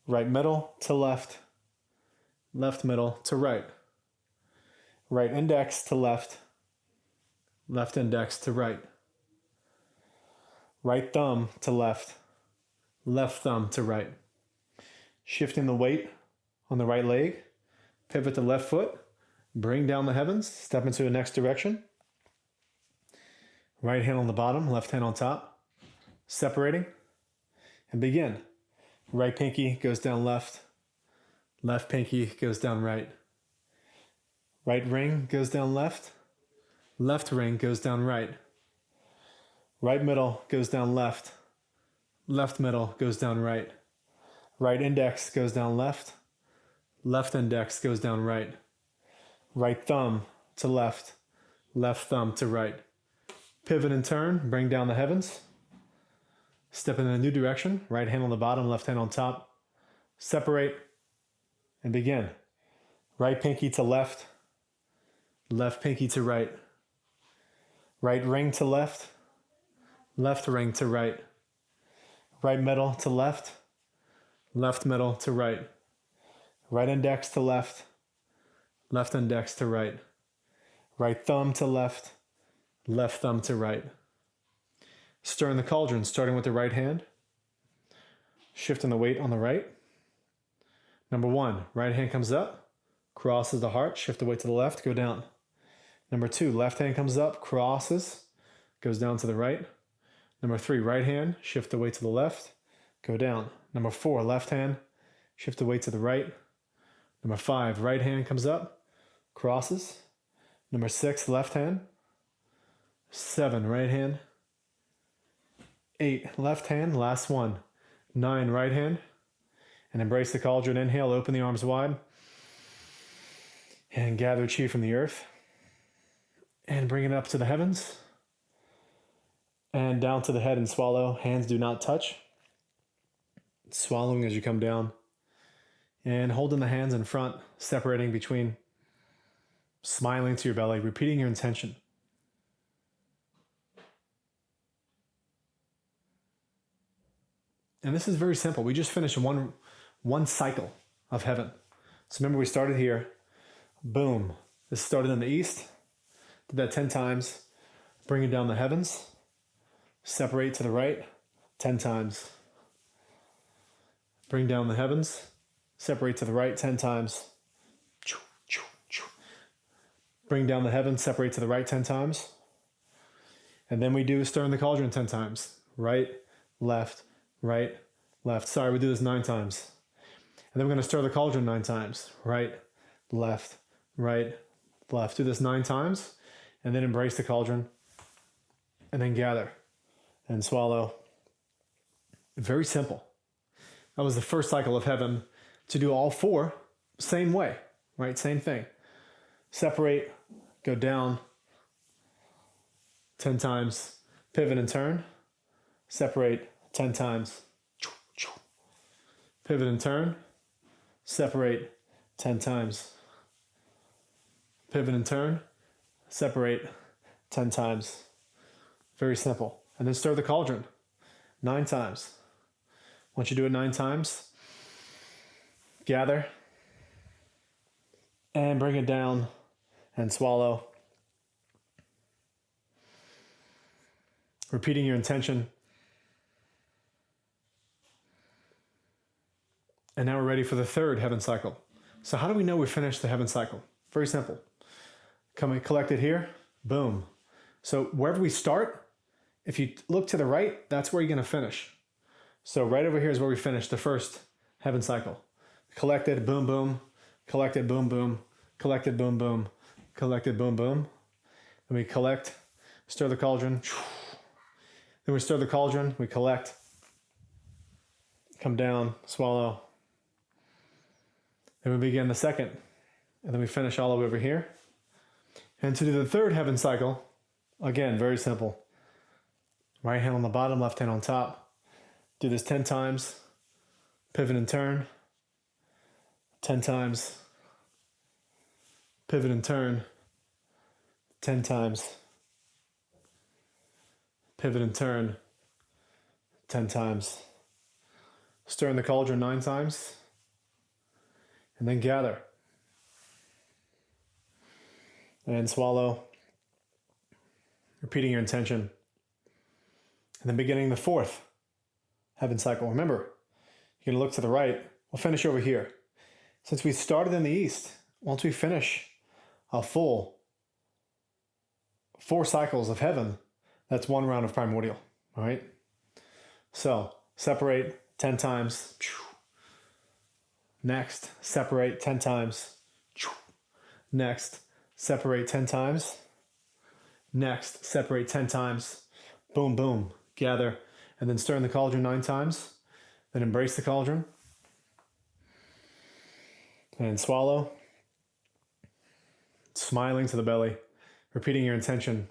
Right middle to left. Left middle to right. Right index to left. Left index to right. Right thumb to left. Left thumb to right. Shifting the weight on the right leg. Pivot the left foot. Bring down the heavens. Step into the next direction. Right hand on the bottom, left hand on top. Separating. And begin. Right pinky goes down left. Left pinky goes down right. Right ring goes down left. Left ring goes down right. Right middle goes down left. Left middle goes down right. Right index goes down left. Left index goes down right. Right thumb to left. Left thumb to right. Pivot and turn, bring down the heavens. Step in a new direction. Right hand on the bottom, left hand on top. Separate and begin. Right pinky to left. Left pinky to right. Right ring to left. Left ring to right. Right middle to left. Left middle to right. Right index to left. Left index to right. Right thumb to left. Left thumb to right. Stir in the cauldron, starting with the right hand. Shifting the weight on the right. Number 1, right hand comes up, crosses the heart, shift the weight to the left, go down. Number 2, left hand comes up, crosses, goes down to the right. Number 3, right hand, shift the weight to the left, go down. Number 4, left hand, shift the weight to the right. Number 5, right hand comes up, crosses. Number 6, left hand. 7, right hand. 8, left hand, last one. 9, right hand. And embrace the cauldron. Inhale, open the arms wide. And gather chi from the earth. And bring it up to the heavens. And down to the head and swallow. Hands do not touch. Swallowing as you come down. And holding the hands in front, separating between, smiling to your belly, repeating your intention. And this is very simple. We just finished one cycle of heaven. So remember, we started here. Boom. This started in the east. Did that 10 times. Bring it down the heavens. Separate to the right 10 times. Bring down the heavens. Separate to the right 10 times. Bring down the heavens. Separate to the right 10 times. And then we do stir in the cauldron 10 times. Right, left, right, left. Sorry, we do this 9 times. And then we're going to stir the cauldron 9 times. Right, left, left. Do this 9 times. And then embrace the cauldron. And then gather. And swallow. Very simple. That was the first cycle of heaven. To do all 4, same way. Right, same thing. Separate, go down 10 times. Pivot and turn. Separate 10 times. Pivot and turn. Separate 10 times. Pivot and turn. Separate 10 times. Very simple. And then stir the cauldron 9 times. Once you do it 9 times, gather and bring it down and swallow. Repeating your intention. And now we're ready for the 3rd heaven cycle. So how do we know we finished the heaven cycle? Very simple. Come and collect it here. Boom. So wherever we start, if you look to the right, that's where you're going to finish. So right over here is where we finished the first heaven cycle. Collected, boom, boom. Collected, boom, boom. Collected, boom, boom. Collected, boom, boom. Then we collect, stir the cauldron. Then we stir the cauldron, we collect. Come down, swallow. Then we begin the 2nd. And then we finish all the way over here. And to do the 3rd heaven cycle, again, very simple. Right hand on the bottom, left hand on top. Do this 10 times. Pivot and turn. 10 times. Pivot and turn. 10 times. Pivot and turn 10 times. Stir in the cauldron 9 times. And then gather. And swallow. Repeating your intention. And then beginning the 4th heaven cycle. Remember, you're going to look to the right. We'll finish over here. Since we started in the east, once we finish a full 4 cycles of heaven, that's 1 round of primordial. All right? So, separate 10 times. Next, separate 10 times. Next, separate 10 times. Next, separate 10 times. Boom, boom. Gather. And then stir in the cauldron 9 times. Then embrace the cauldron. And swallow. Smiling to the belly. Repeating your intention.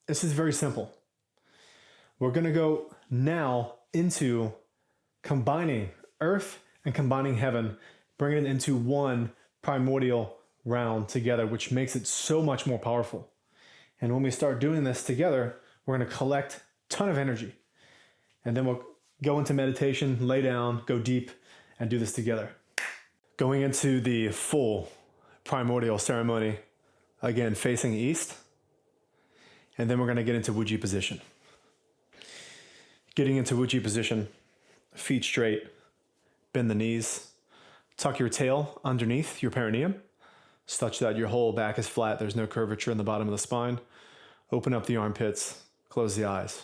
This is very simple. We're going to go now into combining earth and combining heaven, bringing it into one primordial round together, which makes it so much more powerful. And when we start doing this together, we're going to collect a ton of energy. And then we'll go into meditation, lay down, go deep, and do this together. Going into the full primordial ceremony, again, facing east. And then we're going to get into Wuji position. Getting into Wuji position, feet straight, bend the knees, tuck your tail underneath your perineum, such that your whole back is flat. There's no curvature in the bottom of the spine. Open up the armpits, close the eyes.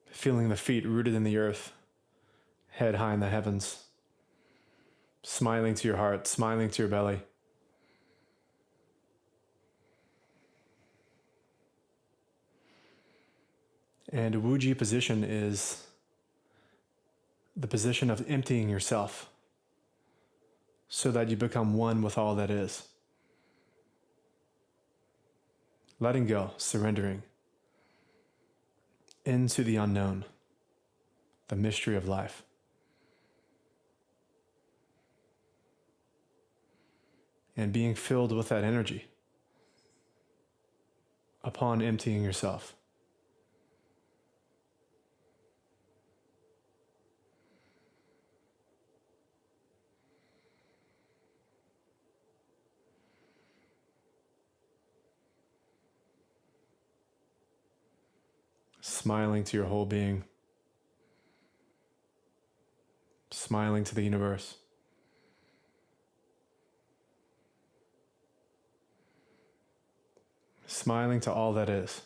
Feeling the feet rooted in the earth, head high in the heavens. Smiling to your heart, smiling to your belly. And Wuji position is the position of emptying yourself so that you become one with all that is. Letting go, surrendering into the unknown, the mystery of life. And being filled with that energy upon emptying yourself. Smiling to your whole being. Smiling to the universe. Smiling to all that is.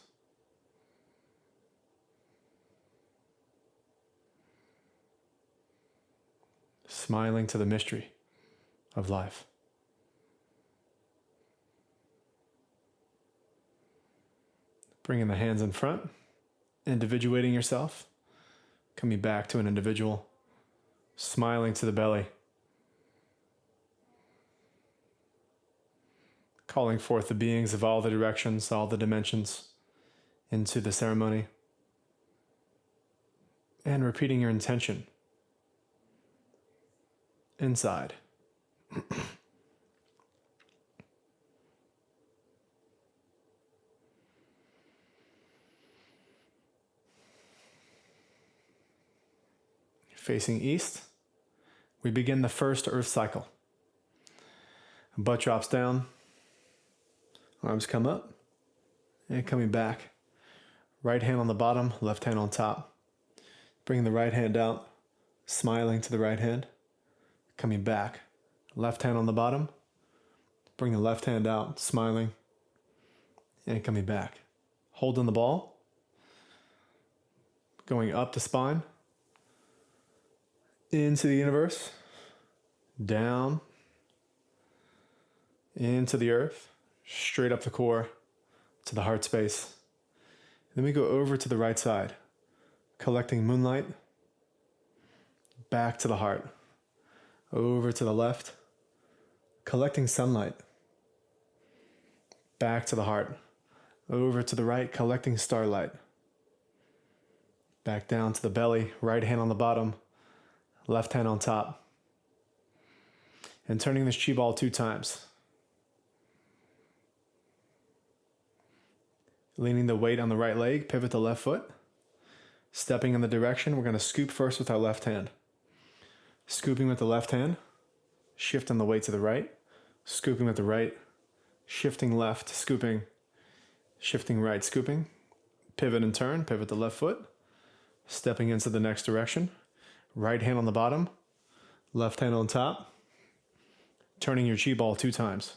Smiling to the mystery of life. Bringing the hands in front. Individuating yourself, coming back to an individual, smiling to the belly, calling forth the beings of all the directions, all the dimensions into the ceremony, and repeating your intention inside. Facing east, we begin the first earth cycle. Butt drops down, arms come up, and coming back. Right hand on the bottom, left hand on top. Bringing the right hand out, smiling to the right hand, coming back. Left hand on the bottom, bring the left hand out, smiling, and coming back. Holding the ball, going up the spine, into the universe, down, into the earth, straight up the core, to the heart space. Then we go over to the right side, collecting moonlight, back to the heart, over to the left, collecting sunlight, back to the heart, over to the right, collecting starlight, back down to the belly, right hand on the bottom, left hand on top, and turning this chi ball 2 times. Leaning the weight on the right leg, pivot the left foot. Stepping in the direction, we're going to scoop first with our left hand. Scooping with the left hand, shifting the weight to the right, scooping with the right, shifting left, scooping, shifting right, scooping, pivot and turn, pivot the left foot, stepping into the next direction. Right hand on the bottom, left hand on top, turning your chi ball 2 times.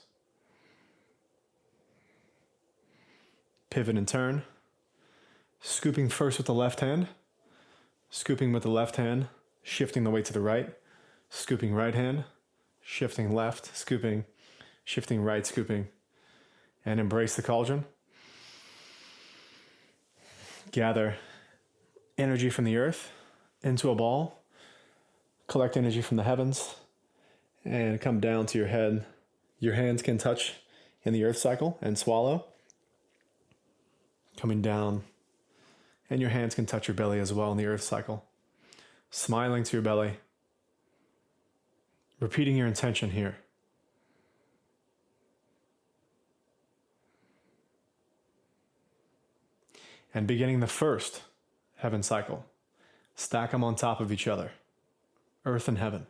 Pivot and turn, scooping first with the left hand, scooping with the left hand, shifting the weight to the right, scooping right hand, shifting left, scooping, shifting right, scooping, and embrace the cauldron. Gather energy from the earth into a ball. Collect energy from the heavens and come down to your head. Your hands can touch in the earth cycle and swallow. Coming down And your hands can touch your belly as well in the earth cycle. Smiling to your belly. Repeating your intention here. And beginning the first heaven cycle. Stack them on top of each other. Earth and heaven.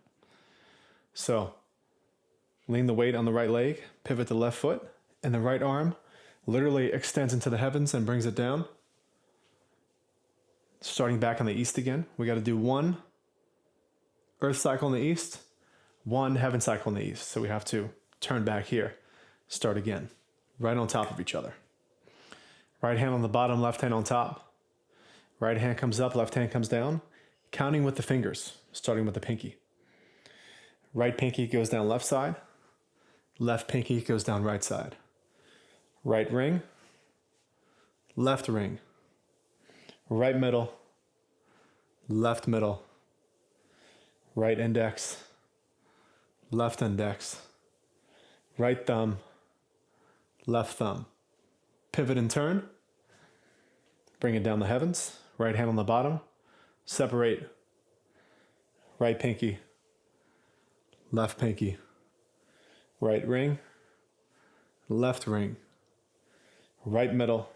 So, lean the weight on the right leg, pivot the left foot, and the right arm literally extends into the heavens and brings it down. Starting back on the east again, we got to do one earth cycle in the east, one heaven cycle in the east. So we have to turn back here, start again, right on top of each other. Right hand on the bottom, left hand on top. Right hand comes up, left hand comes down, counting with the fingers, starting with the pinky. Right pinky goes down left side, left pinky goes down right side. Right ring, left ring, right middle, left middle, right index, left index, right thumb, left thumb. Pivot and turn, bring it down the heavens, right hand on the bottom, separate, right pinky, left pinky, right ring, left ring, right middle,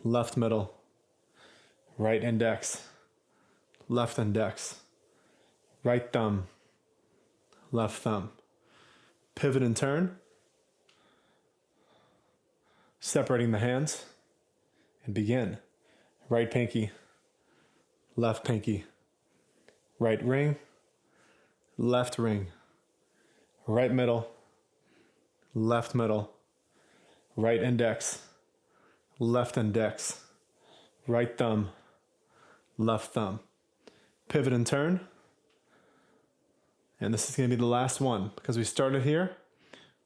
left middle, right index, left index, right thumb, left thumb. Pivot and turn, separating the hands, and begin. Right pinky, left pinky, right ring, left ring, right middle, left middle, right index, left index, right thumb, left thumb. Pivot and turn. And this is going to be the last one because we started here,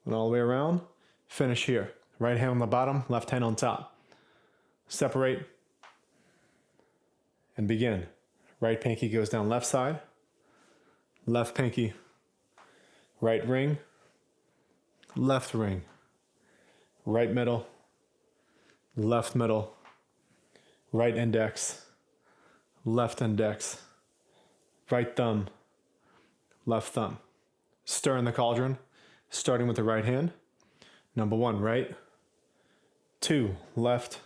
went all the way around, finish here. Right hand on the bottom, left hand on top. Separate and begin. Right pinky goes down left side, left pinky, right ring, left ring, right middle, left middle, right index, left index, right thumb, left thumb. Stir in the cauldron, starting with the right hand. Number 1, right. 2, left.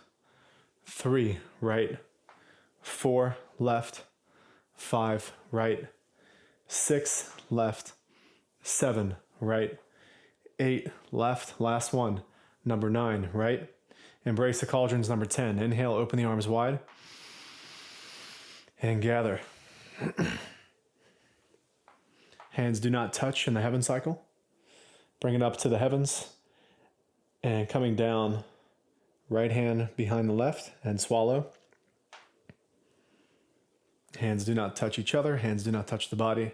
3, right. 4, left. 5, right. 6, left. 7, right. 8, left. Last one. Number 9, right. Embrace the cauldrons. Number 10. Inhale, open the arms wide. And gather. Hands do not touch in the heaven cycle. Bring it up to the heavens. And coming down, right hand behind the left and swallow. Hands do not touch each other. Hands do not touch the body.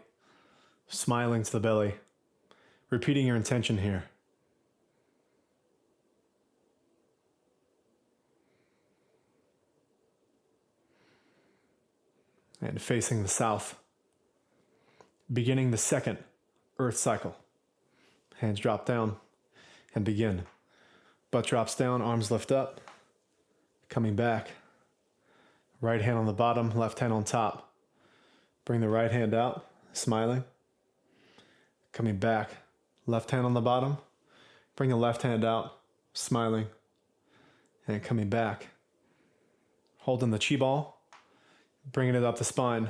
Smiling to the belly. Repeating your intention here. And facing the south. Beginning the second earth cycle. Hands drop down and begin. Butt drops down, arms lift up. Coming back. Right hand on the bottom, left hand on top. Bring the right hand out, smiling. Coming back. Left hand on the bottom. Bring the left hand out, smiling. And coming back. Holding the chi ball. Bringing it up the spine.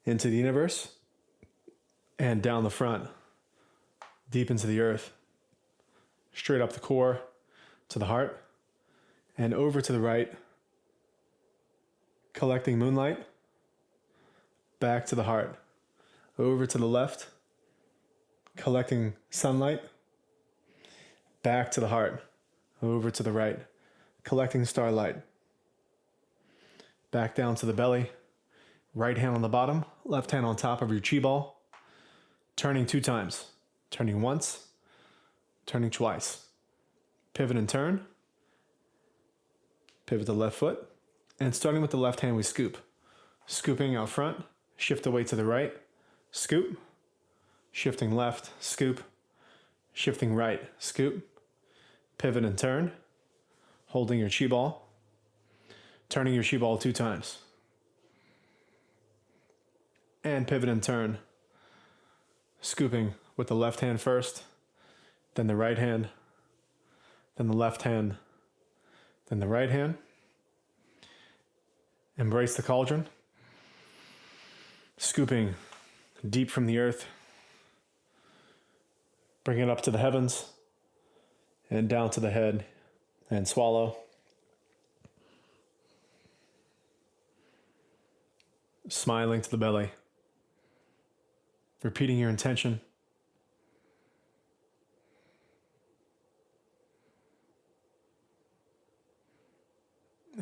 Into the universe. And down the front. Deep into the earth. Straight up the core to the heart. And over to the right. Collecting moonlight. Back to the heart. Over to the left. Collecting sunlight. Back to the heart. Over to the right. Collecting starlight. Back down to the belly. Right hand on the bottom. Left hand on top of your chi ball. Turning 2 times. Turning once. Turning twice. Pivot and turn. Pivot the left foot. And starting with the left hand, we scoop. Scooping out front. Shift the weight to the right. Scoop. Shifting left. Scoop. Shifting right. Scoop. Pivot and turn. Holding your chi ball. Turning your chi ball 2 times. And pivot and turn. Scooping with the left hand first, then the right hand, then the left hand, then the right hand. Embrace the cauldron. Scooping deep from the earth. Bring it up to the heavens and down to the head and swallow. Smiling to the belly. Repeating your intention.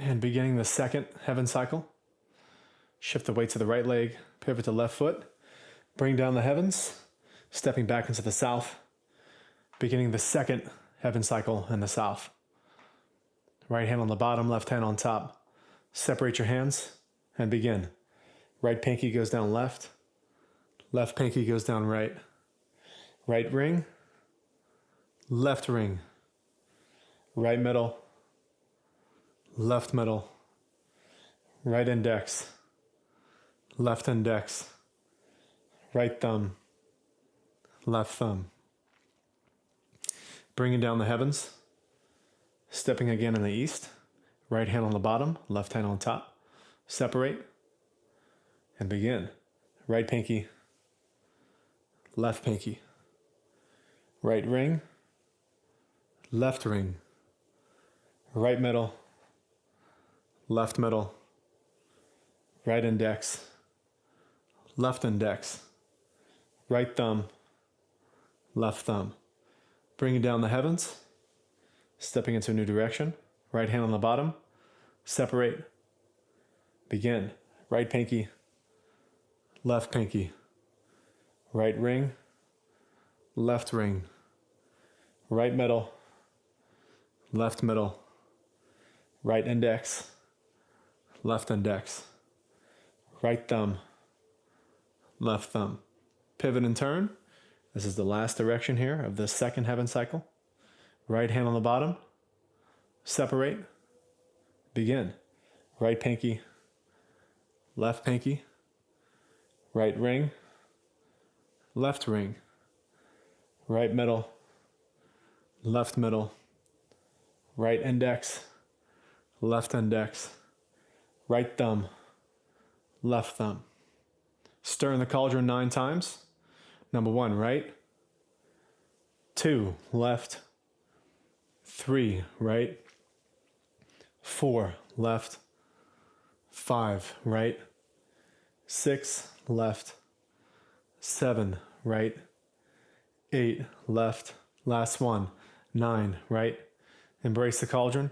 And beginning the second heaven cycle. Shift the weight to the right leg, pivot to left foot. Bring down the heavens, stepping back into the south. Beginning the second heaven cycle in the south. Right hand on the bottom, left hand on top. Separate your hands and begin. Right pinky goes down left. Left pinky goes down right. Right ring. Left ring. Right middle. Left middle. Right index. Left index. Right thumb. Left thumb. Bringing down the heavens. Stepping again in the east. Right hand on the bottom, left hand on top. Separate. And begin. Right pinky. Left pinky. Right ring. Left ring. Right middle. Left middle. Right index. Left index. Right thumb. Left thumb. Bringing down the heavens. Stepping into a new direction. Right hand on the bottom. Separate. Begin. Right pinky. Left pinky. Right ring. Left ring. Right middle. Left middle. Right index. Left index. Right thumb. Left thumb. Pivot and turn. This is the last direction here of the second heaven cycle. Right hand on the bottom. Separate. Begin. Right pinky. Left pinky. Right ring. Left ring. Right middle. Left middle. Right index. Left index. Right thumb. Left thumb. Stir in the cauldron 9 times. Number 1, right. 2, left. 3, right. 4, left. 5, right. 6, left. 7, right. 8, left. Last one. 9, right. Embrace the cauldron.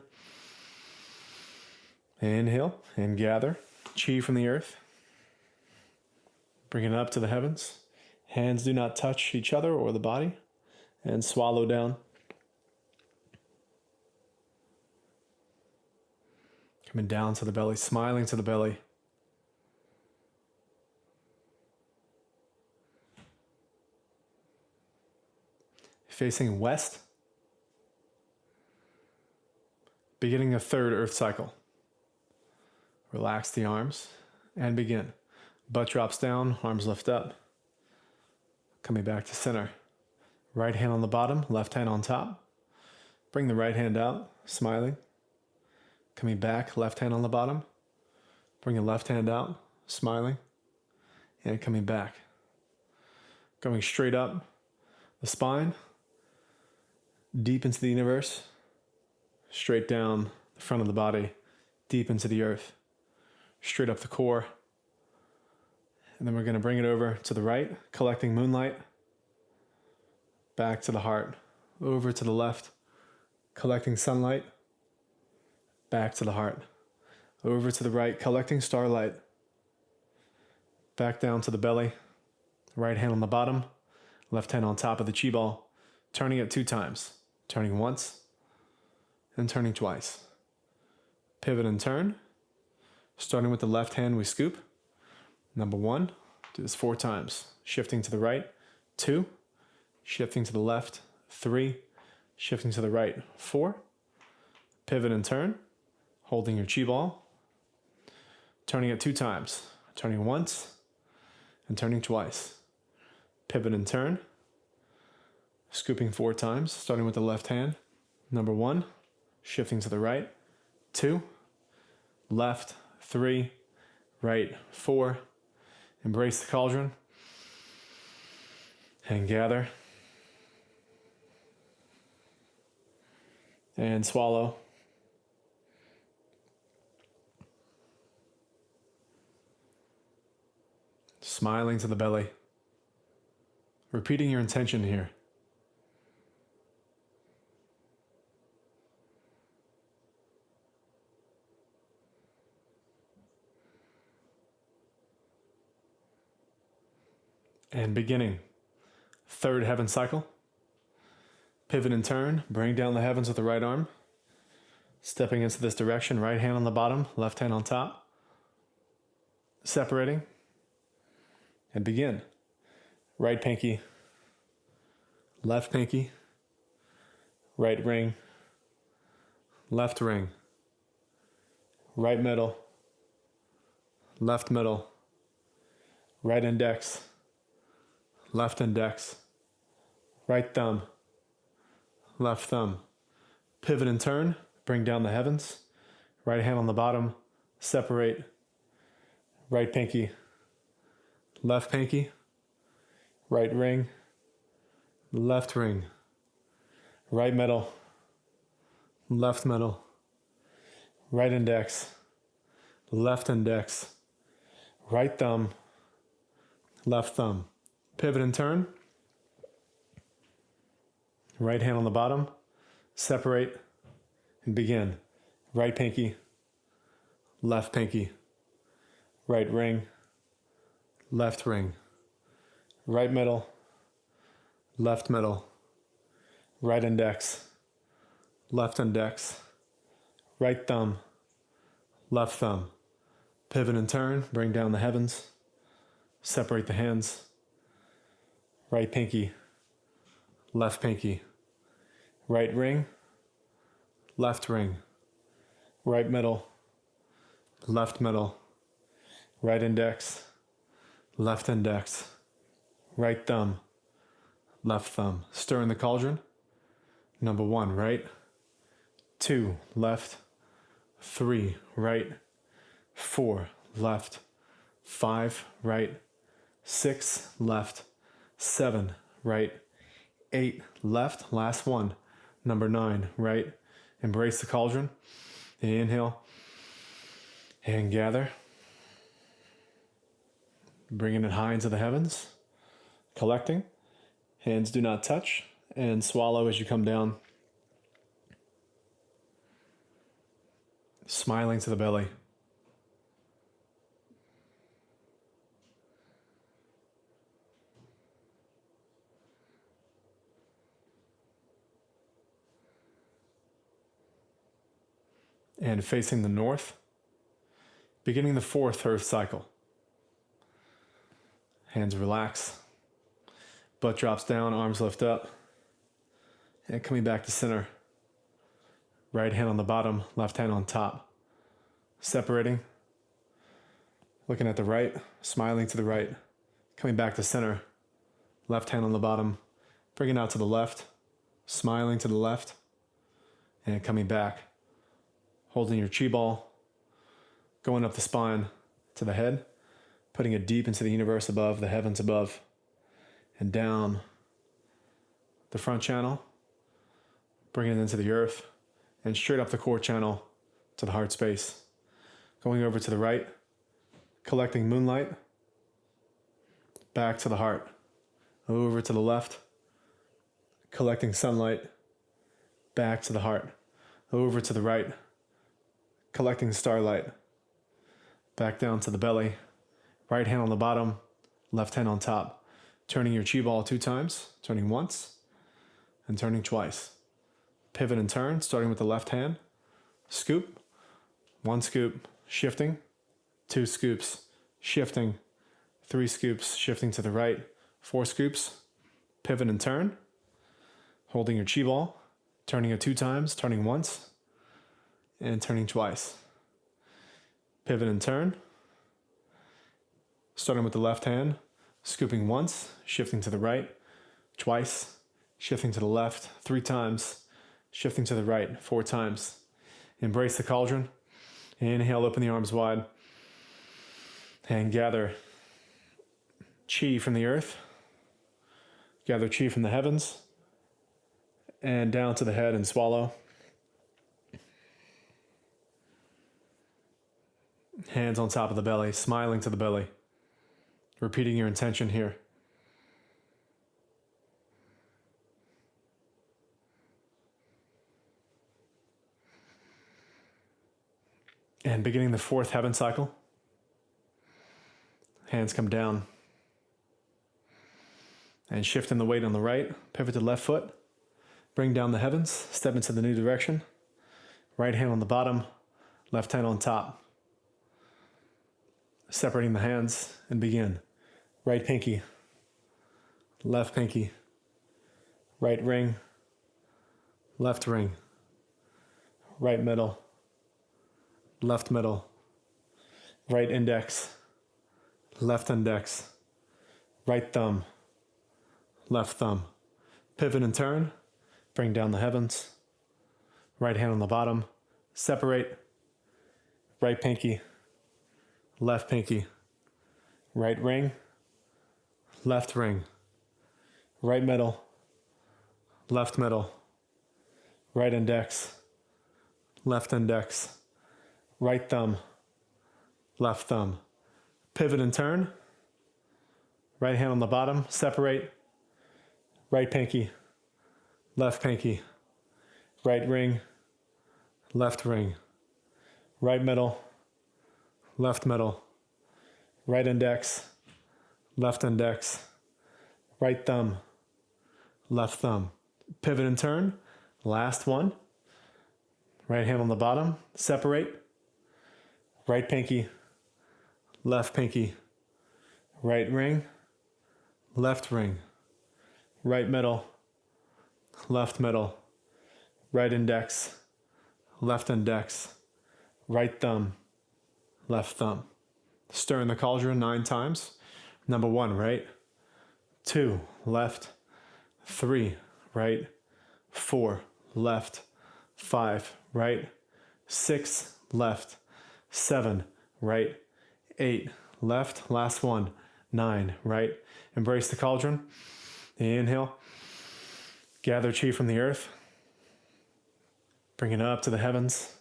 Inhale and gather chi from the earth. Bring it up to the heavens. Hands do not touch each other or the body. And swallow down. Coming down to the belly, smiling to the belly. Facing west. Beginning a third earth cycle. Relax the arms and begin. Butt drops down, arms lift up. Coming back to center. Right hand on the bottom, left hand on top. Bring the right hand out, smiling. Coming back, left hand on the bottom. Bring the left hand out, smiling. And coming back. Going straight up the spine. Deep into the universe. Straight down the front of the body. Deep into the earth. Straight up the core. And then we're going to bring it over to the right, collecting moonlight. Back to the heart. Over to the left, collecting sunlight. Back to the heart. Over to the right, collecting starlight. Back down to the belly. Right hand on the bottom, left hand on top of the chi ball. Turning it 2 times. Turning once and turning twice. Pivot and turn. Starting with the left hand, we scoop. Number 1, do this 4 times. Shifting to the right, 2. Shifting to the left, 3. Shifting to the right, 4. Pivot and turn. Holding your chi ball. turning it 2 times, turning once and turning twice. Pivot and turn, scooping 4 times, starting with the left hand. Number 1, shifting to the right, 2, left, 3, right, 4. Embrace the cauldron and gather and swallow. Smiling to the belly. Repeating your intention here. And beginning. 3rd heaven cycle. Pivot and turn. Bring down the heavens with the right arm. Stepping into this direction. Right hand on the bottom. Left hand on top. Separating. And begin. Right pinky. Left pinky. Right ring. Left ring. Right middle. Left middle. Right index. Left index, right thumb, left thumb. Pivot and turn, bring down the heavens. Right hand on the bottom, separate. Right pinky, left pinky, right ring, left ring. Right middle, left middle. Right index, left index. Right thumb, left thumb. Pivot and turn. Right hand on the bottom. Separate and begin. Right pinky. Left pinky. Right ring. Left ring. Right middle. Left middle. Right index. Left index. Right thumb. Left thumb. Pivot and turn. Bring down the heavens. Separate the hands. Right pinky, left pinky, right ring, left ring, right middle, left middle, right index, left index, right thumb, left thumb. Stir in the cauldron. Number 1, right, 2, left, 3, right, 4, left, 5, right, 6, left, 7, right, 8, left, last one. Number 9, right. Embrace the cauldron. Inhale and gather. Bringing it high into the heavens. Collecting. Hands do not touch. And swallow as you come down. Smiling to the belly. And facing the north, beginning the 4th earth cycle. Hands relax, butt drops down, arms lift up, and coming back to center. Right hand on the bottom, left hand on top. Separating, looking at the right, smiling to the right, coming back to center. Left hand on the bottom, bringing out to the left, smiling to the left, and coming back. Holding your chi ball, going up the spine to the head, putting it deep into the universe above, the heavens above, and down the front channel, bringing it into the earth, and straight up the core channel to the heart space. Going over to the right, collecting moonlight, back to the heart. Over to the left, collecting sunlight, back to the heart. Over to the right, collecting starlight, back down to the belly, right hand on the bottom, left hand on top, turning your chi ball 2 times, turning once, and turning twice. Pivot and turn, starting with the left hand, scoop, 1 scoop, shifting, 2 scoops, shifting, 3 scoops, shifting to the right, 4 scoops, pivot and turn, holding your chi ball, turning it 2 times, turning once, and turning twice. Pivot and turn, Starting with the left hand, scooping once, shifting to the right, twice, shifting to the left, 3 times, shifting to the right, 4 times. Embrace the cauldron. Inhale, open the arms wide. And gather chi from the earth. Gather chi from the heavens. And down to the head and swallow. Hands on top of the belly, smiling to the belly. Repeating your intention here. And beginning the 4th heaven cycle. Hands come down. And shifting the weight on the right, pivot to left foot. Bring down the heavens, step into the new direction. Right hand on the bottom, left hand on top. Separating the hands and begin. Right pinky, left pinky, right ring, left ring, right middle, left middle, right index, left index, right thumb, left thumb. Pivot and turn, bring down the heavens, right hand on the bottom, separate, right pinky, left pinky, right ring, left ring, right middle, left middle, right index, left index, right thumb, left thumb. Pivot and turn, right hand on the bottom, separate, right pinky, left pinky, right ring, left ring, right middle, left middle, right index, left index, right thumb, left thumb. Pivot and turn, last one. Right hand on the bottom, separate, right pinky, left pinky, right ring, left ring, right middle, left middle, right index, left index, right thumb, left thumb. Stir in the cauldron 9 times. Number 1, right. 2, left. 3, right. 4, left. 5, right. 6, left. 7, right. 8, left. Last one. 9, right. Embrace the cauldron. Inhale. Gather chi from the earth. Bring it up to the heavens.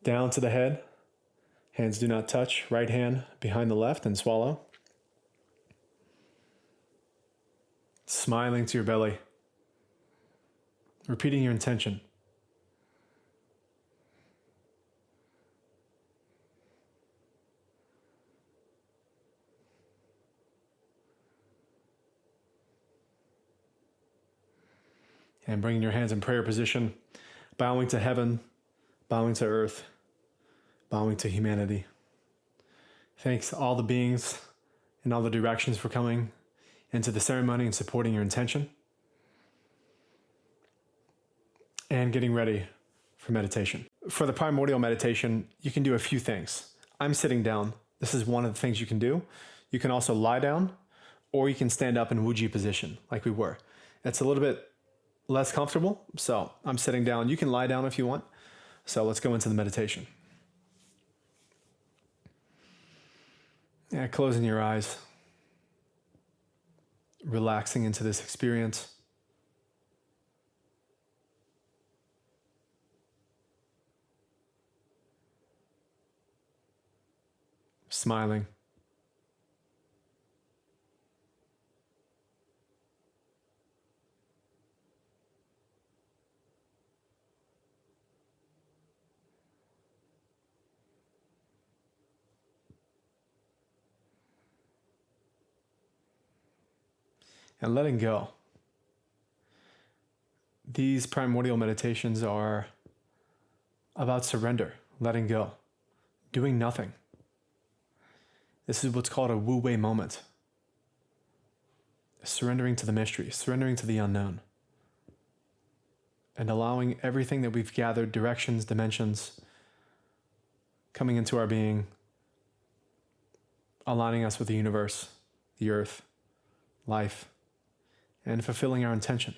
Down to the head. Hands do not touch. Right hand behind the left and swallow. Smiling to your belly. Repeating your intention. And bringing your hands in prayer position, bowing to heaven, bowing to earth, bowing to humanity. Thanks all the beings in all the directions for coming into the ceremony and supporting your intention. And getting ready for meditation. For the primordial meditation, you can do a few things. I'm sitting down. This is one of the things you can do. You can also lie down, or you can stand up in Wuji position, like we were. It's a little bit less comfortable, so I'm sitting down. You can lie down if you want. So let's go into the meditation. Yeah, closing your eyes. Relaxing into this experience. Smiling. And letting go. These primordial meditations are about surrender, letting go, doing nothing. This is what's called a Wu Wei moment. Surrendering to the mystery, surrendering to the unknown, and allowing everything that we've gathered, directions, dimensions, coming into our being, aligning us with the universe, the earth, life, and fulfilling our intention.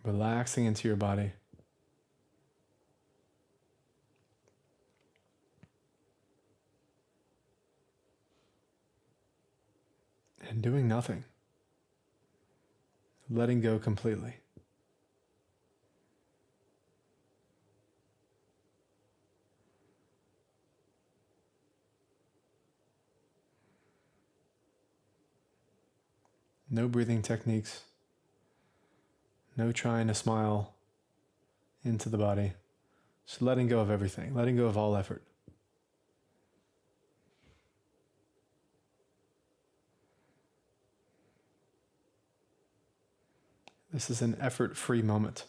Relaxing into your body. And doing nothing. Letting go completely. No breathing techniques. No trying to smile into the body. Just letting go of everything. Letting go of all effort. This is an effort-free moment.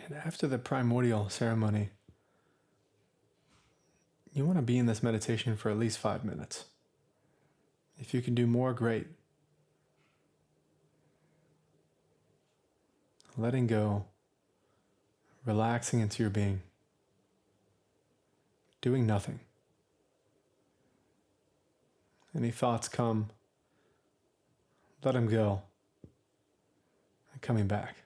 And after the primordial ceremony, you want to be in this meditation for at least 5 minutes. If you can do more, great. Letting go, relaxing into your being, doing nothing. Any thoughts come, let them go, and coming back.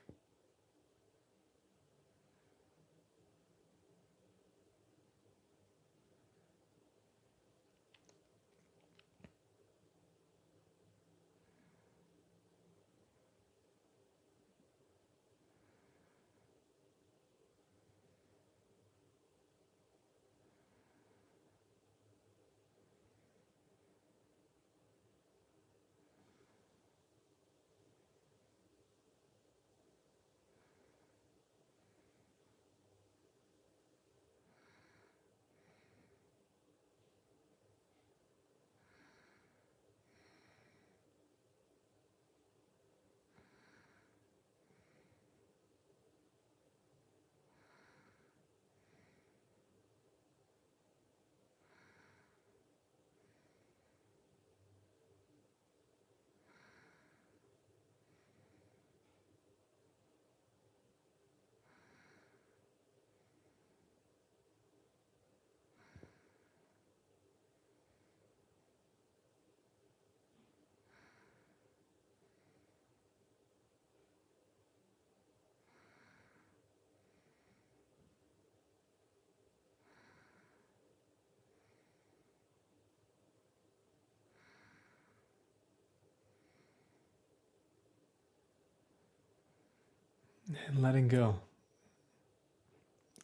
And letting go.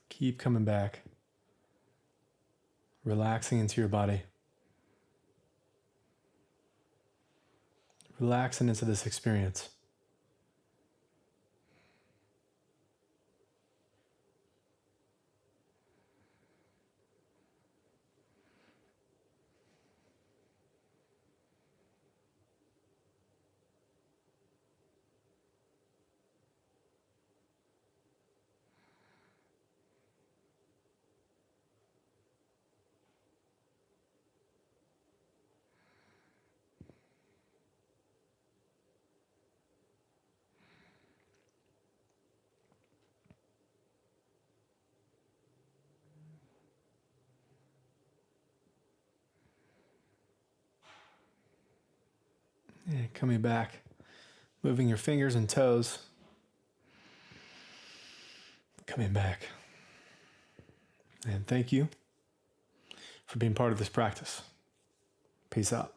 Keep coming back. Relaxing into your body. Relaxing into this experience. And coming back, moving your fingers and toes. Coming back. And thank you for being part of this practice. Peace out.